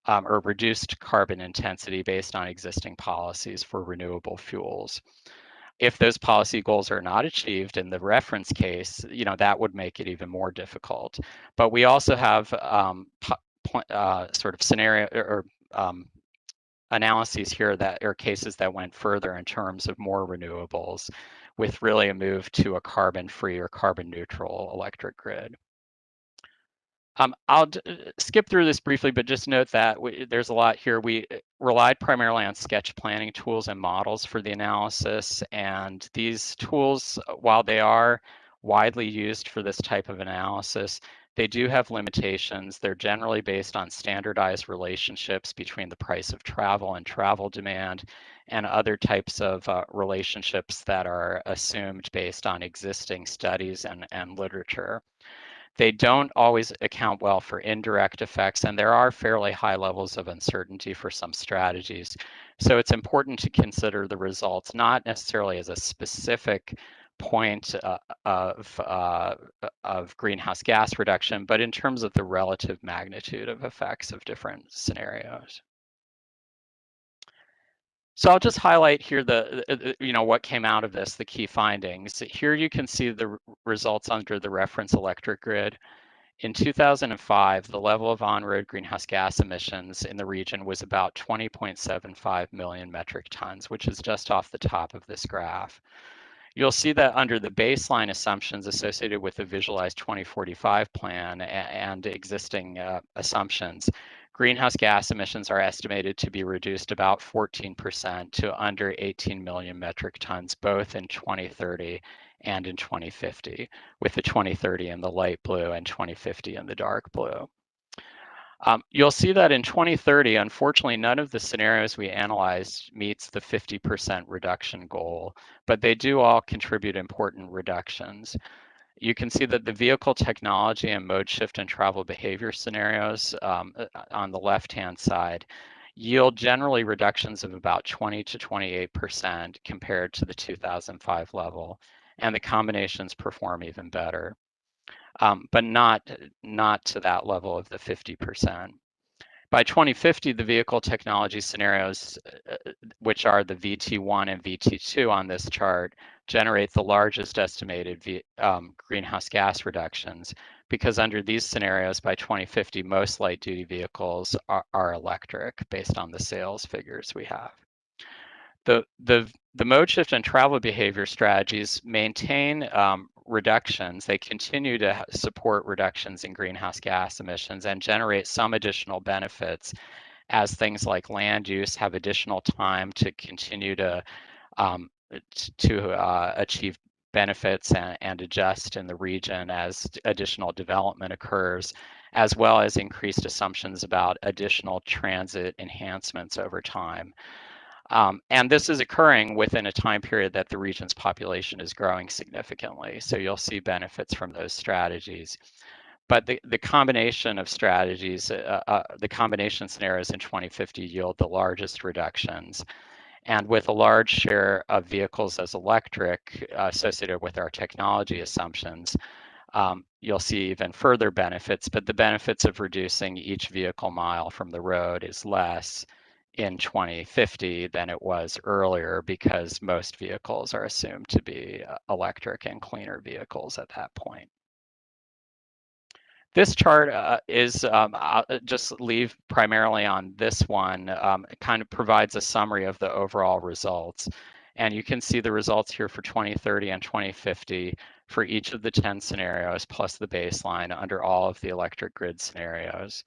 or reduced carbon intensity based on existing policies for renewable fuels. If those policy goals are not achieved in the reference case, that would make it even more difficult. But we also have sort of scenario or analyses here that are cases that went further in terms of more renewables, with really a move to a carbon-free or carbon-neutral electric grid. I'll skip through this briefly, but just note that there's a lot here. We relied primarily on sketch planning tools and models for the analysis, and these tools, while they are widely used for this type of analysis, they do have limitations. They're generally based on standardized relationships between the price of travel and travel demand, and other types of relationships that are assumed based on existing studies and literature. They don't always account well for indirect effects, and there are fairly high levels of uncertainty for some strategies. So it's important to consider the results not necessarily as a specific point of greenhouse gas reduction, but in terms of the relative magnitude of effects of different scenarios. So I'll just highlight here what came out of this, the key findings. Here you can see the results under the reference electric grid. In 2005, the level of on-road greenhouse gas emissions in the region was about 20.75 million metric tons, which is just off the top of this graph. You'll see that under the baseline assumptions associated with the Visualized 2045 plan and existing assumptions, greenhouse gas emissions are estimated to be reduced about 14% to under 18 million metric tons, both in 2030 and in 2050, with the 2030 in the light blue and 2050 in the dark blue. You'll see that in 2030, unfortunately, none of the scenarios we analyzed meets the 50% reduction goal, but they do all contribute important reductions. You can see that the vehicle technology and mode shift and travel behavior scenarios on the left-hand side yield generally reductions of about 20 to 28% compared to the 2005 level, and the combinations perform even better. But not to that level of the 50%. By 2050, the vehicle technology scenarios, which are the VT1 and VT2 on this chart, generate the largest estimated greenhouse gas reductions, because under these scenarios, by 2050, most light-duty vehicles are electric based on the sales figures we have. The mode shift and travel behavior strategies maintain reductions. They continue to support reductions in greenhouse gas emissions and generate some additional benefits as things like land use have additional time to continue to achieve benefits and adjust in the region as additional development occurs, as well as increased assumptions about additional transit enhancements over time. And this is occurring within a time period that the region's population is growing significantly. So you'll see benefits from those strategies. But the combination of strategies, the combination scenarios in 2050 yield the largest reductions. And with a large share of vehicles as electric associated with our technology assumptions, you'll see even further benefits, but the benefits of reducing each vehicle mile from the road is less in 2050 than it was earlier, because most vehicles are assumed to be electric and cleaner vehicles at that point. This chart I'll just leave primarily on this one. It kind of provides a summary of the overall results. And you can see the results here for 2030 and 2050 for each of the 10 scenarios, plus the baseline under all of the electric grid scenarios.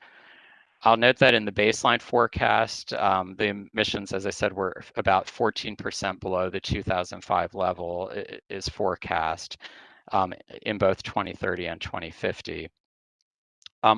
I'll note that in the baseline forecast, the emissions, as I said, were about 14% below the 2005 level is forecast in both 2030 and 2050.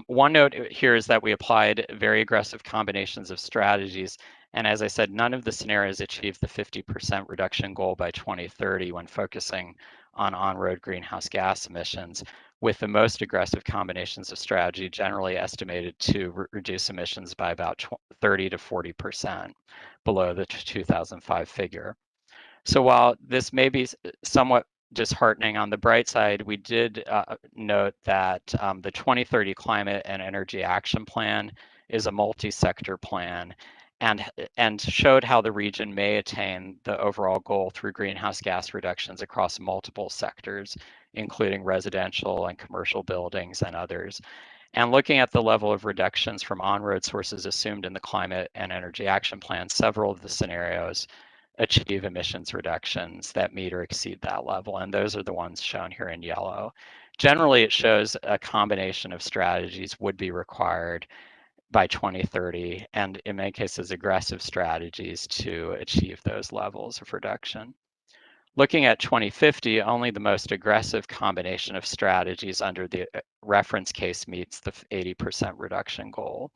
One note here is that we applied very aggressive combinations of strategies. And as I said, none of the scenarios achieved the 50% reduction goal by 2030 when focusing on on-road greenhouse gas emissions, with the most aggressive combinations of strategy generally estimated to reduce emissions by about 30 to 40% below the 2005 figure. So while this may be somewhat disheartening, on the bright side, we did note that the 2030 Climate and Energy Action Plan is a multi-sector plan and showed how the region may attain the overall goal through greenhouse gas reductions across multiple sectors, including residential and commercial buildings and others. And looking at the level of reductions from on-road sources assumed in the Climate and Energy Action Plan, several of the scenarios achieve emissions reductions that meet or exceed that level. And those are the ones shown here in yellow. Generally, it shows a combination of strategies would be required by 2030, and in many cases, aggressive strategies to achieve those levels of reduction. Looking at 2050, only the most aggressive combination of strategies under the reference case meets the 80% reduction goal.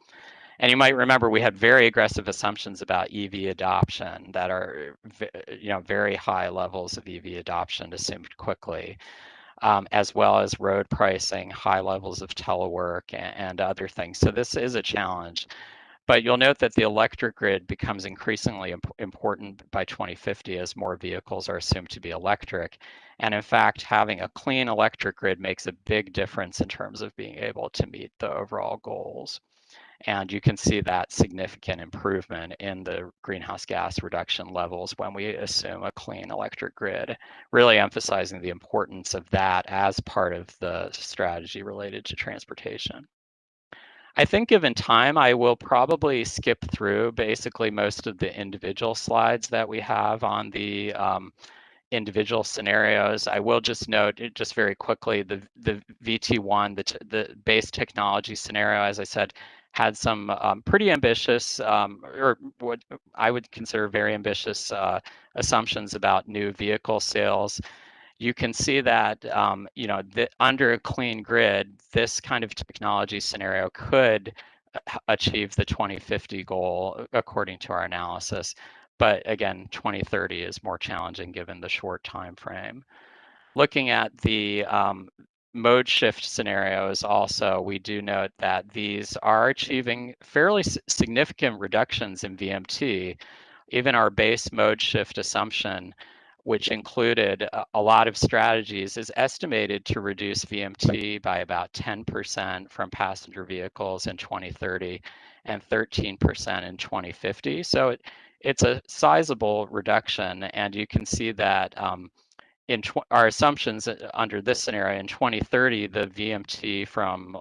And you might remember we had very aggressive assumptions about EV adoption that are, very high levels of EV adoption assumed quickly, as well as road pricing, high levels of telework, and other things. So this is a challenge. But you'll note that the electric grid becomes increasingly important by 2050 as more vehicles are assumed to be electric. And in fact, having a clean electric grid makes a big difference in terms of being able to meet the overall goals. And you can see that significant improvement in the greenhouse gas reduction levels when we assume a clean electric grid, really emphasizing the importance of that as part of the strategy related to transportation. I think given time, I will probably skip through basically most of the individual slides that we have on the individual scenarios. I will just note just very quickly the VT1, the base technology scenario, as I said, had some pretty ambitious or what I would consider very ambitious assumptions about new vehicle sales. You can see that under a clean grid, this kind of technology scenario could achieve the 2050 goal according to our analysis. But again, 2030 is more challenging given the short time frame. Looking at the mode shift scenarios also, we do note that these are achieving fairly significant reductions in VMT. Even our base mode shift assumption, which included a lot of strategies, is estimated to reduce VMT by about 10% from passenger vehicles in 2030 and 13% in 2050. So it's a sizable reduction, and you can see that in our assumptions under this scenario, in 2030, the VMT from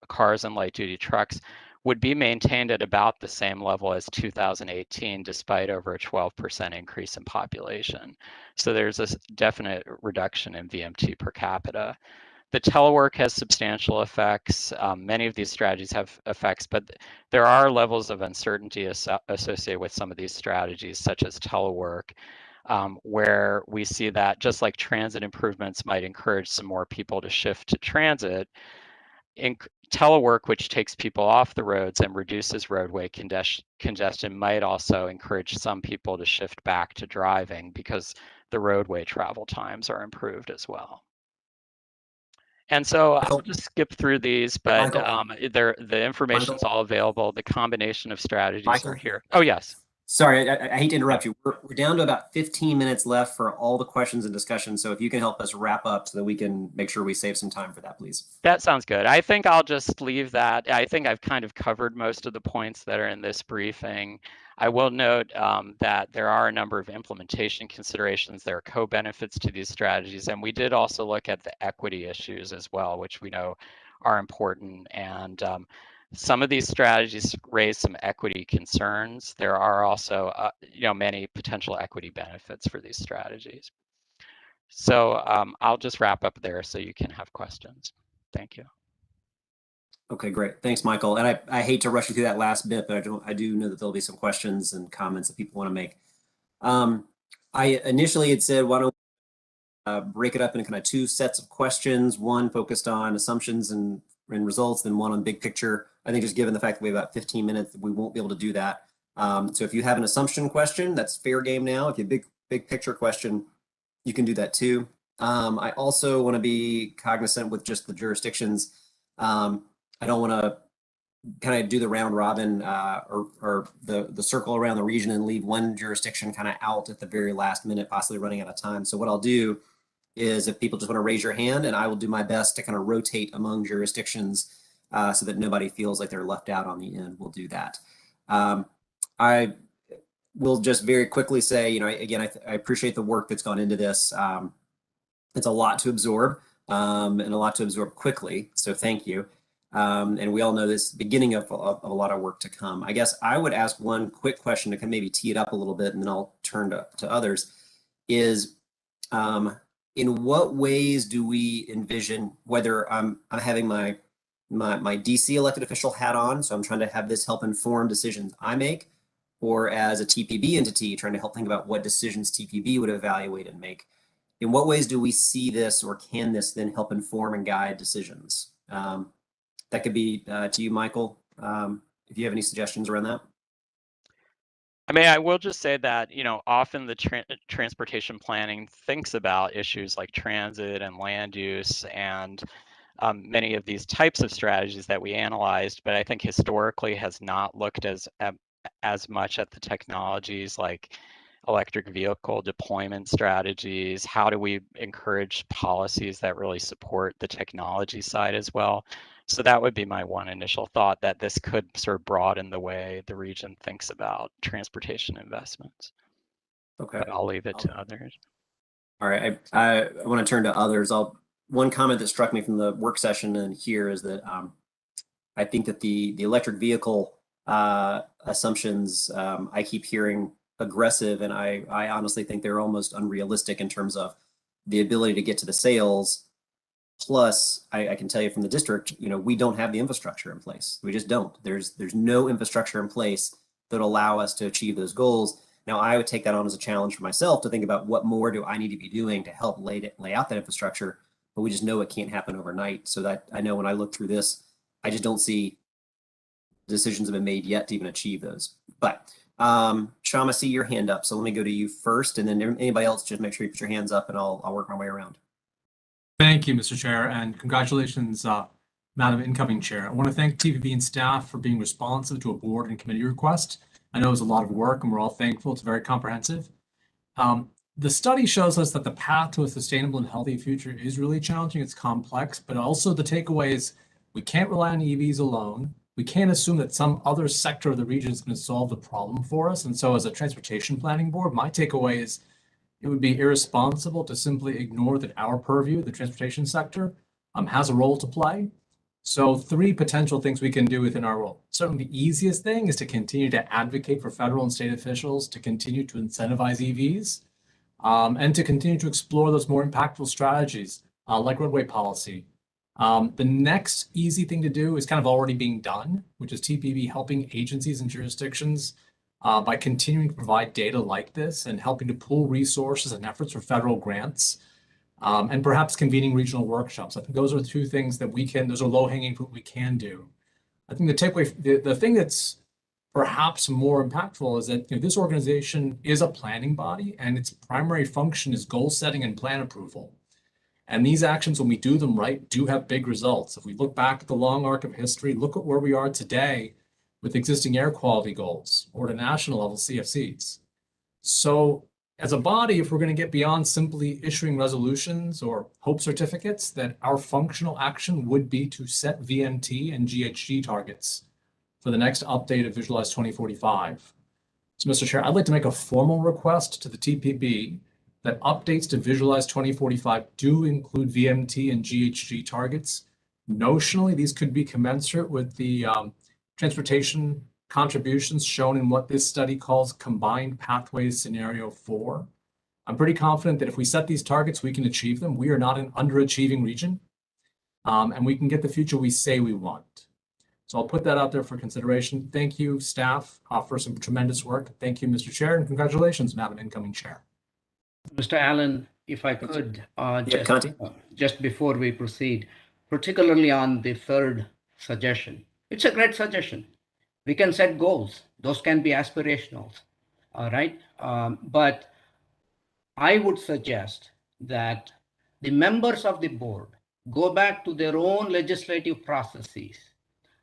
cars and light-duty trucks would be maintained at about the same level as 2018, despite over a 12% increase in population. So there's a definite reduction in VMT per capita. The telework has substantial effects. Many of these strategies have effects, but there are levels of uncertainty associated with some of these strategies, such as telework, where we see that just like transit improvements might encourage some more people to shift to transit, in telework, which takes people off the roads and reduces roadway congestion, might also encourage some people to shift back to driving because the roadway travel times are improved as well. And so I'll just skip through these, but the information's all available. The combination of strategies are here. Oh, yes. Sorry, I hate to interrupt you. We're down to about 15 minutes left for all the questions and discussion. So if you can help us wrap up so that we can make sure we save some time for that, please. That sounds good. I think I'll just leave that. I think I've kind of covered most of the points that are in this briefing. I will note that there are a number of implementation considerations. There are co-benefits to these strategies. And we did also look at the equity issues as well, which we know are important. And some of these strategies raise some equity concerns. There are also many potential equity benefits for these strategies. So I'll just wrap up there so you can have questions. Thank you. Okay, great. Thanks, Michael. And I hate to rush you through that last bit, but I do know that there'll be some questions and comments that people want to make. I initially had said, why don't we break it up into kind of two sets of questions, one focused on assumptions and results, then one on big picture. I think just given the fact that we have about 15 minutes, we won't be able to do that. So if you have an assumption question, that's fair game now. If you have a big picture question, you can do that too. I also want to be cognizant with just the jurisdictions. I don't want to kind of do the round robin or the circle around the region and leave one jurisdiction kind of out at the very last minute, possibly running out of time. So what I'll do is if people just want to raise your hand, and I will do my best to kind of rotate among jurisdictions so that nobody feels like they're left out on the end. We'll do that. I will just very quickly say, again, I appreciate the work that's gone into this. It's a lot to absorb and a lot to absorb quickly. So thank you. And we all know this beginning of a lot of work to come. I guess I would ask one quick question to kind of maybe tee it up a little bit, and then I'll turn to others, is in what ways do we envision, whether I'm having my DC elected official hat on, so I'm trying to have this help inform decisions I make, or as a TPB entity trying to help think about what decisions TPB would evaluate and make. In what ways do we see this, or can this then help inform and guide decisions? That could be to you, Michael, if you have any suggestions around that. I mean, I will just say that, often the transportation planning thinks about issues like transit and land use and many of these types of strategies that we analyzed, but I think historically has not looked as much at the technologies like electric vehicle deployment strategies. How do we encourage policies that really support the technology side as well? So that would be my one initial thought, that this could sort of broaden the way the region thinks about transportation investments. Okay. But I'll leave it to others. All right, I want to turn to others. One comment that struck me from the work session and here is that I think that the electric vehicle assumptions, I keep hearing aggressive, and I honestly think they're almost unrealistic in terms of the ability to get to the sales. Plus, I can tell you from the district, we don't have the infrastructure in place. We just don't. There's no infrastructure in place that allow us to achieve those goals. Now, I would take that on as a challenge for myself to think about what more do I need to be doing to help lay out that infrastructure, but we just know it can't happen overnight. So that I know when I look through this, I just don't see decisions have been made yet to even achieve those. But Sham, I see your hand up, so let me go to you first, and then anybody else, just make sure you put your hands up, and I'll work my way around. Thank you, Mr. Chair, and congratulations, Madam Incoming Chair. I want to thank TPB and staff for being responsive to a board and committee request. I know it was a lot of work, and we're all thankful. It's very comprehensive. The study shows us that the path to a sustainable and healthy future is really challenging. It's complex, but also the takeaway is we can't rely on EVs alone. We can't assume that some other sector of the region is going to solve the problem for us. And so as a transportation planning board, my takeaway is it would be irresponsible to simply ignore that our purview, the transportation sector, has a role to play. So 3 potential things we can do within our role. Certainly the easiest thing is to continue to advocate for federal and state officials to continue to incentivize EVs and to continue to explore those more impactful strategies like roadway policy. The next easy thing to do is kind of already being done, which is TPB helping agencies and jurisdictions by continuing to provide data like this and helping to pool resources and efforts for federal grants. And perhaps convening regional workshops. I think those are 2 things that those are low-hanging fruit we can do. I think the takeaway, the thing that's perhaps more impactful is that this organization is a planning body, and its primary function is goal setting and plan approval. And these actions, when we do them right, do have big results. If we look back at the long arc of history, look at where we are today with existing air quality goals or to national level CFCs. So as a body, if we're going to get beyond simply issuing resolutions or hope certificates, that our functional action would be to set VMT and GHG targets for the next update of Visualize 2045. So, Mr. Chair, I'd like to make a formal request to the TPB that updates to Visualize 2045 do include VMT and GHG targets. Notionally, these could be commensurate with the transportation contributions shown in what this study calls Combined Pathways Scenario 4. I'm pretty confident that if we set these targets, we can achieve them. We are not an underachieving region, and we can get the future we say we want. So I'll put that out there for consideration. Thank you, staff, for some tremendous work. Thank you, Mr. Chair, and congratulations, Madam Incoming Chair. Mr. Allen, if I could, Conti? just before we proceed, particularly on the 3rd suggestion, it's a great suggestion. We can set goals. Those can be aspirational, all right? But I would suggest that the members of the board go back to their own legislative processes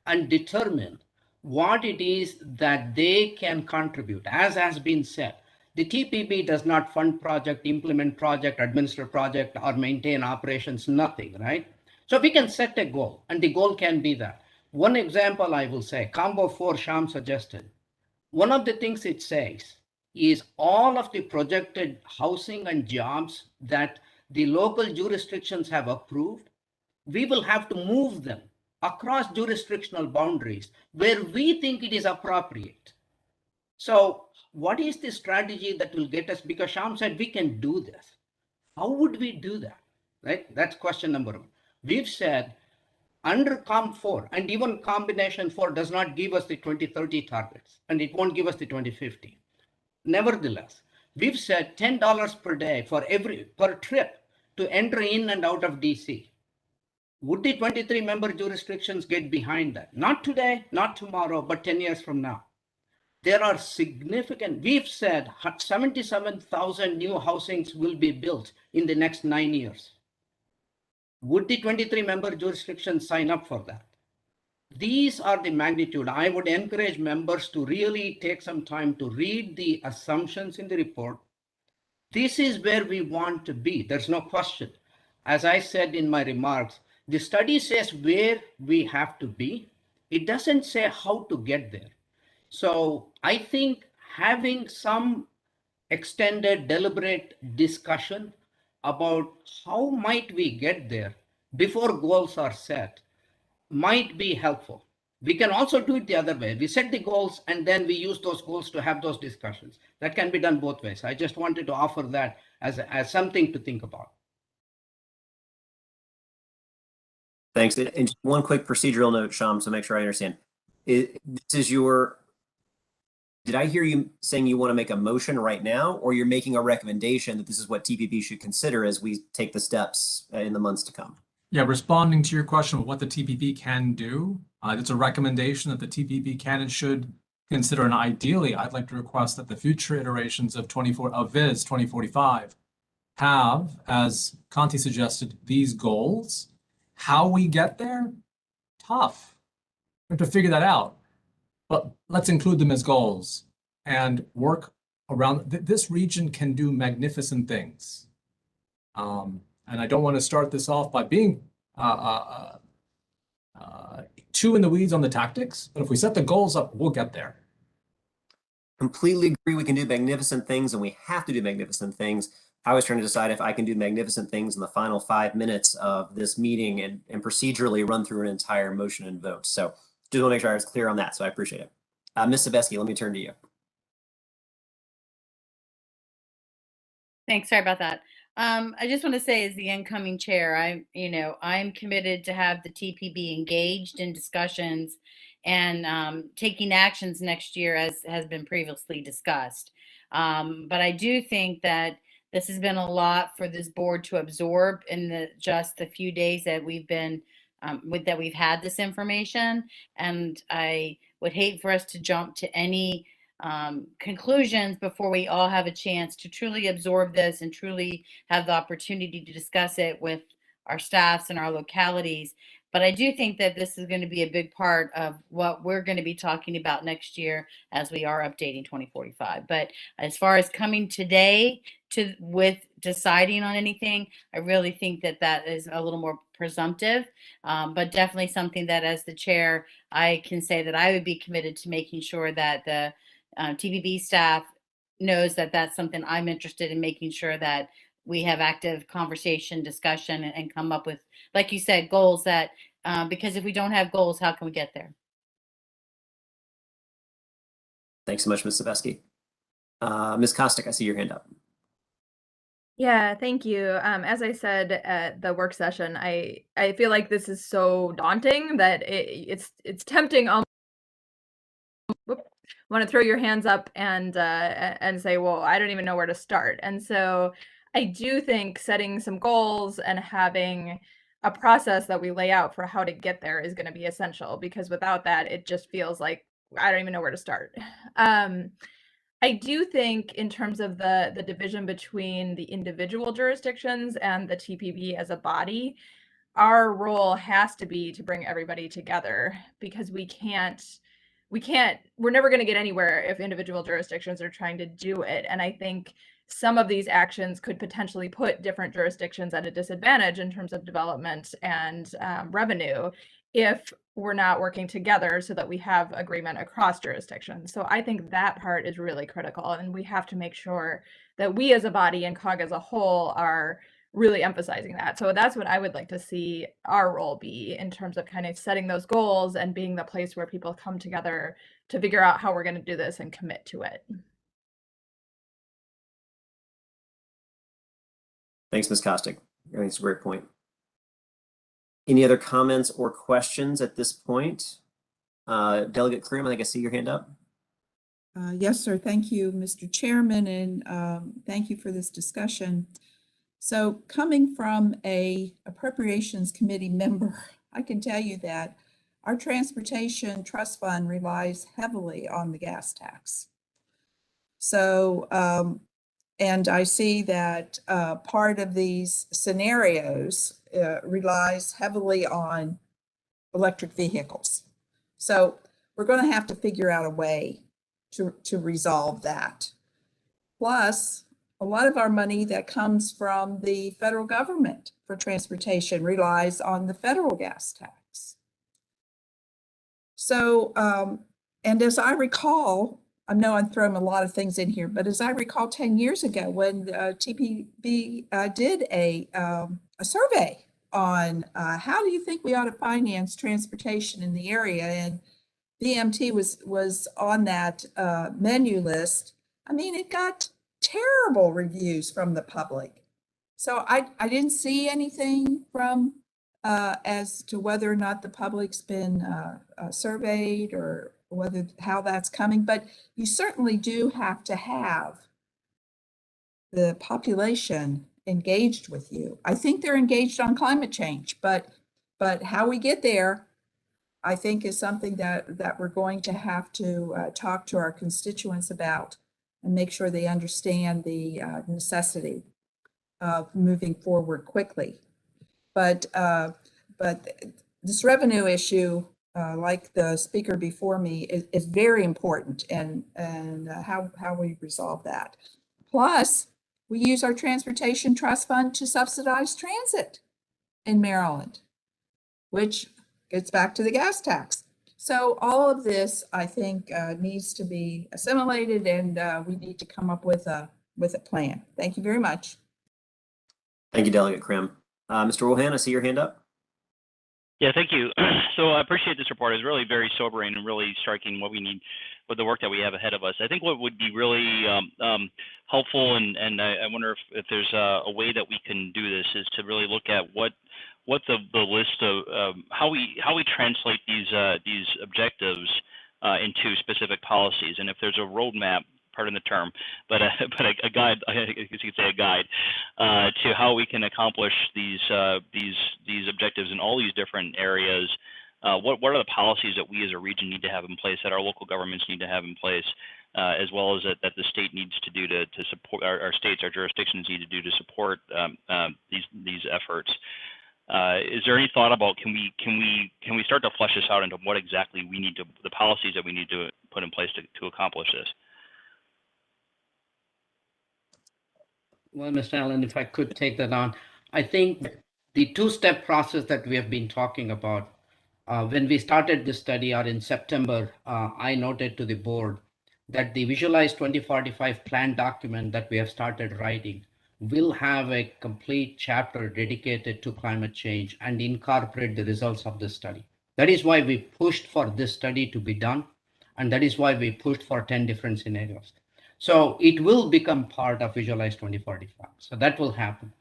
and determine what it is that they can contribute. As has been said, the TPB does not fund project, implement project, administer project, or maintain operations, nothing, right? So we can set a goal, and the goal can be that. One example I will say, Combo 4 Sham suggested, one of the things it says is all of the projected housing and jobs that the local jurisdictions have approved, we will have to move them across jurisdictional boundaries where we think it is appropriate. So what is the strategy that will get us? Because Sham said we can do this. How would we do that? Right? That's question number 1. We've said under Com 4, and even combination 4 does not give us the 2030 targets, and it won't give us the 2050. Nevertheless, we've said $10 per day per trip to enter in and out of DC. Would the 23 member jurisdictions get behind that? Not today, not tomorrow, but 10 years from now. There are significant, we've said 77,000 new housings will be built in the next 9 years. Would the 23-member jurisdiction sign up for that? These are the magnitude. I would encourage members to really take some time to read the assumptions in the report. This is where we want to be. There's no question. As I said in my remarks, the study says where we have to be. It doesn't say how to get there. So I think having some extended, deliberate discussion about how might we get there before goals are set might be helpful. We can also do it the other way. We set the goals and then we use those goals to have those discussions. That can be done both ways. I just wanted to offer that as something to think about. Thanks. And just one quick procedural note, Sham, so make sure I understand. This is your, did I hear you saying you want to make a motion right now, or you're making a recommendation that this is what TPB should consider as we take the steps in the months to come? Yeah, responding to your question of what the TPB can do, it's a recommendation that the TPB can and should consider. And ideally, I'd like to request that the future iterations of VIS 2045 have, as Conti suggested, these goals. How we get there? Tough. We have to figure that out. But let's include them as goals and work around. This region can do magnificent things. And I don't want to start this off by being too in the weeds on the tactics, but if we set the goals up, we'll get there. Completely agree we can do magnificent things and we have to do magnificent things. I was trying to decide if I can do magnificent things in the final 5 minutes of this meeting and procedurally run through an entire motion and vote. So just want to make sure I was clear on that, so I appreciate it. Ms. Sebesky, let me turn to you. Thanks. Sorry about that. I just want to say, as the incoming chair, I'm committed to have the TPB engaged in discussions and taking actions next year, as has been previously discussed. But I do think that this has been a lot for this board to absorb in just the few days that we've been that we've had this information, and I would hate for us to jump to any conclusions before we all have a chance to truly absorb this and truly have the opportunity to discuss it with our staffs and our localities. But I do think that this is going to be a big part of what we're going to be talking about next year as we are updating 2045. But as far as coming today with deciding on anything, I really think that that is a little more presumptive, but definitely something that, as the chair, I can say that I would be committed to making sure that the TPB staff knows that that's something I'm interested in, making sure that we have active conversation, discussion, and come up with, like you said, goals that, because if we don't have goals, how can we get there? Thanks so much, Ms. Sebesky. Ms. Kostick, I see your hand up. Yeah, thank you. As I said at the work session, I feel like this is so daunting that it's tempting almost. Want to throw your hands up and say, well, I don't even know where to start. And so I do think setting some goals and having a process that we lay out for how to get there is going to be essential, because without that, it just feels like I don't even know where to start. I do think in terms of the division between the individual jurisdictions and the TPB as a body, our role has to be to bring everybody together, because we're never going to get anywhere if individual jurisdictions are trying to do it. And I think some of these actions could potentially put different jurisdictions at a disadvantage in terms of development and revenue if we're not working together so that we have agreement across jurisdictions. So I think that part is really critical, and we have to make sure that we as a body and COG as a whole are really emphasizing that. So that's what I would like to see our role be, in terms of kind of setting those goals and being the place where people come together to figure out how we're going to do this and commit to it. Thanks, Ms. Kostick. I think it's a great point. Any other comments or questions at this point? Delegate Krim, I think I see your hand up. Yes, sir. Thank you, Mr. Chairman, and thank you for this discussion. So coming from a Appropriations Committee member, I can tell you that our Transportation Trust Fund relies heavily on the gas tax. So And I see that part of these scenarios relies heavily on electric vehicles. So we're going to have to figure out a way to resolve that. Plus, a lot of our money that comes from the federal government for transportation relies on the federal gas tax. So, and as I recall, I know I'm throwing a lot of things in here, but as I recall 10 years ago when TPB did a survey on how do you think we ought to finance transportation in the area, and VMT was on that menu list. I mean, it got terrible reviews from the public. So I didn't see anything from as to whether or not the public's been surveyed or whether how that's coming, but you certainly do have to have the population engaged with you. I think they're engaged on climate change, but how we get there, I think, is something that we're going to have to talk to our constituents about and make sure they understand the necessity of moving forward quickly. But this revenue issue, like the speaker before me, is very important, and how we resolve that. Plus, we use our transportation trust fund to subsidize transit in Maryland, which gets back to the gas tax. So all of this, I think, needs to be assimilated, and we need to come up with a plan. Thank you very much. Thank you, Delegate Krim. Mr. Wilhan, I see your hand up. Yeah, thank you. So I appreciate this report. It's really very sobering and really striking what we need with the work that we have ahead of us. I think what would be really helpful, and I wonder if there's a way that we can do this, is to really look at what the list of how we translate these objectives into specific policies, and if there's a roadmap, pardon the term, but a guide, I guess you could say a guide, to how we can accomplish these objectives in all these different areas. What are the policies that we as a region need to have in place, that our local governments need to have in place, as well as that the state needs to do to support our states, our jurisdictions need to do to support these efforts. Is there any thought about can we start to flesh this out into what exactly we need to, the policies that we need to put in place to accomplish this? Well, Mr. Allen, if I could take that on, I think the two-step process that we have been talking about, when we started this study out in September, I noted to the board that the Visualize 2045 plan document that we have started writing will have a complete chapter dedicated to climate change and incorporate the results of this study. That is why we pushed for this study to be done, and that is why we pushed for 10 different scenarios. So it will become part of Visualize 2045. So that will happen.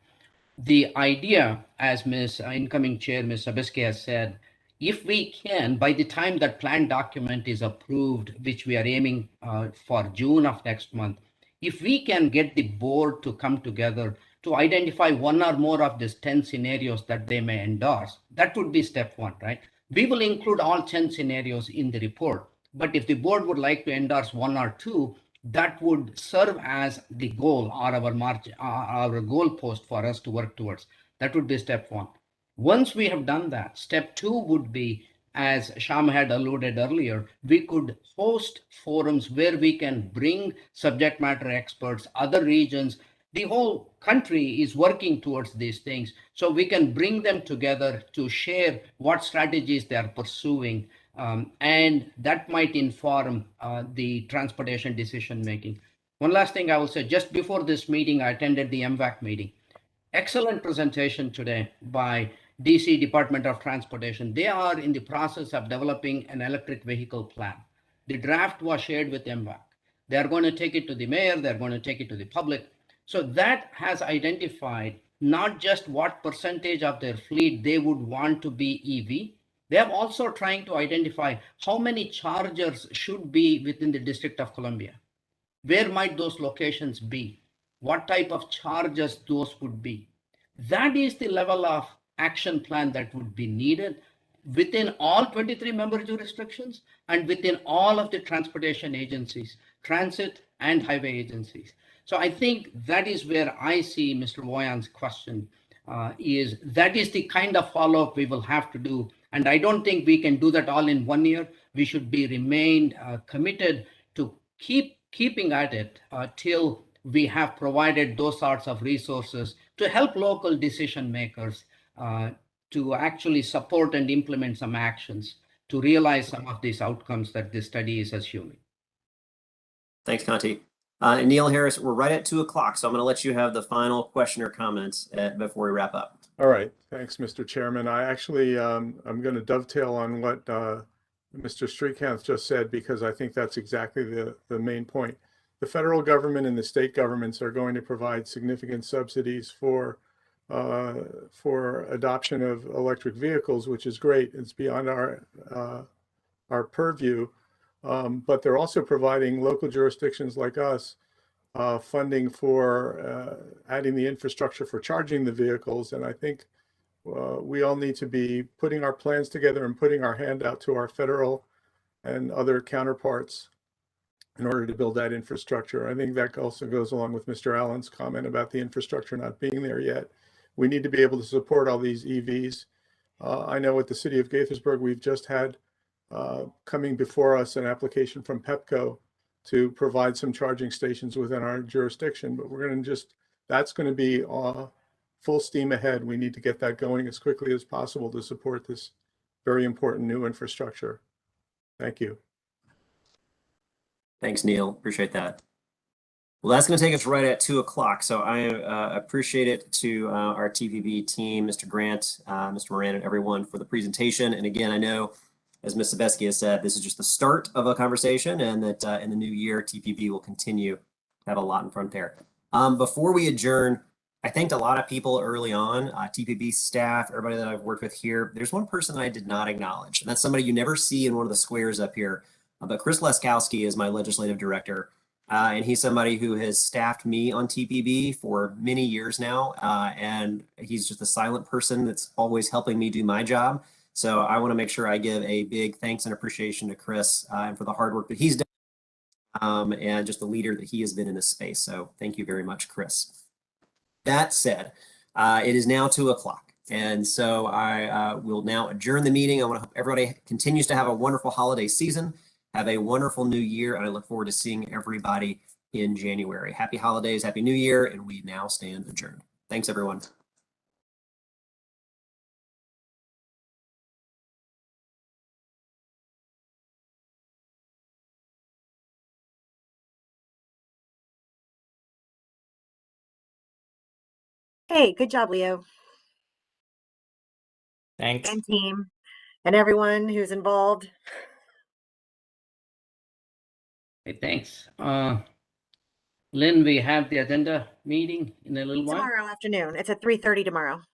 The idea, as Ms. Incoming Chair, Ms. Sabisky has said, if we can, by the time that plan document is approved, which we are aiming for June of next month, if we can get the board to come together to identify one or more of these 10 scenarios that they may endorse, that would be step one, right? We will include all 10 scenarios in the report, but if the board would like to endorse one or two, that would serve as the goal or our goal post for us to work towards. That would be step one. Once we have done that, step two would be, as Sham had alluded earlier, we could host forums where we can bring subject matter experts, other regions. The whole country is working towards these things, so we can bring them together to share what strategies they are pursuing, and that might inform the transportation decision making. One last thing I will say, just before this meeting, I attended the MVAC meeting. Excellent presentation today by DC Department of Transportation. They are in the process of developing an electric vehicle plan. The draft was shared with MVAC. They are going to take it to the mayor, they're going to take it to the public. So that has identified not just what percentage of their fleet they would want to be EV, they are also trying to identify how many chargers should be within the District of Columbia. Where might those locations be? What type of chargers those would be? That is the level of action plan that would be needed within all 23 member jurisdictions and within all of the transportation agencies, transit and highway agencies. So I think that is where I see Mr. Voyan's question is that is the kind of follow-up we will have to do. And I don't think we can do that all in 1 year. We should be remained committed to keeping at it till we have provided those sorts of resources to help local decision makers to actually support and implement some actions to realize some of these outcomes that this study is assuming. Thanks, Conti. And Neil Harris, we're right at 2 o'clock, so I'm going to let you have the final question or comments before we wrap up. All right. Thanks, Mr. Chairman. I actually, I'm going to dovetail on what Mr. Streetkamp just said, because I think that's exactly the main point. The federal government and the state governments are going to provide significant subsidies for adoption of electric vehicles, which is great. It's beyond our purview, but they're also providing local jurisdictions like us funding for adding the infrastructure for charging the vehicles. And I think we all need to be putting our plans together and putting our hand out to our federal and other counterparts in order to build that infrastructure. I think that also goes along with Mr. Allen's comment about the infrastructure not being there yet. We need to be able to support all these EVs. I know at the city of Gaithersburg, we've just had coming before us an application from Pepco to provide some charging stations within our jurisdiction, but we're going to that's going to be full steam ahead. We need to get that going as quickly as possible to support this very important new infrastructure. Thank you. Thanks, Neil. Appreciate that. Well, that's going to take us right at 2 o'clock. So I appreciate it to our TPB team, Mr. Grant, Mr. Moran, and everyone for the presentation. And again, I know, as Ms. Sebesky has said, this is just the start of a conversation, and that in the new year, TPB will continue to have a lot in front there. Before we adjourn, I thanked a lot of people early on, TPB staff, everybody that I've worked with here. There's one person I did not acknowledge, and that's somebody you never see in one of the squares up here. But Chris Leskowski is my legislative director, and he's somebody who has staffed me on TPB for many years now, and he's just a silent person that's always helping me do my job. So I want to make sure I give a big thanks and appreciation to Chris and for the hard work that he's done and just the leader that he has been in this space. So thank you very much, Chris. That said, it is now 2 o'clock. And so I will now adjourn the meeting. I want to hope everybody continues to have a wonderful holiday season. Have a wonderful new year. And I look forward to seeing everybody in January. Happy holidays, happy new year. And we now stand adjourned. Thanks, everyone. Hey, good job, Leo. Thanks. And team and everyone who's involved. Hey, thanks. Lynn, we have the agenda meeting in a little while. Tomorrow afternoon. It's at 3:30 tomorrow.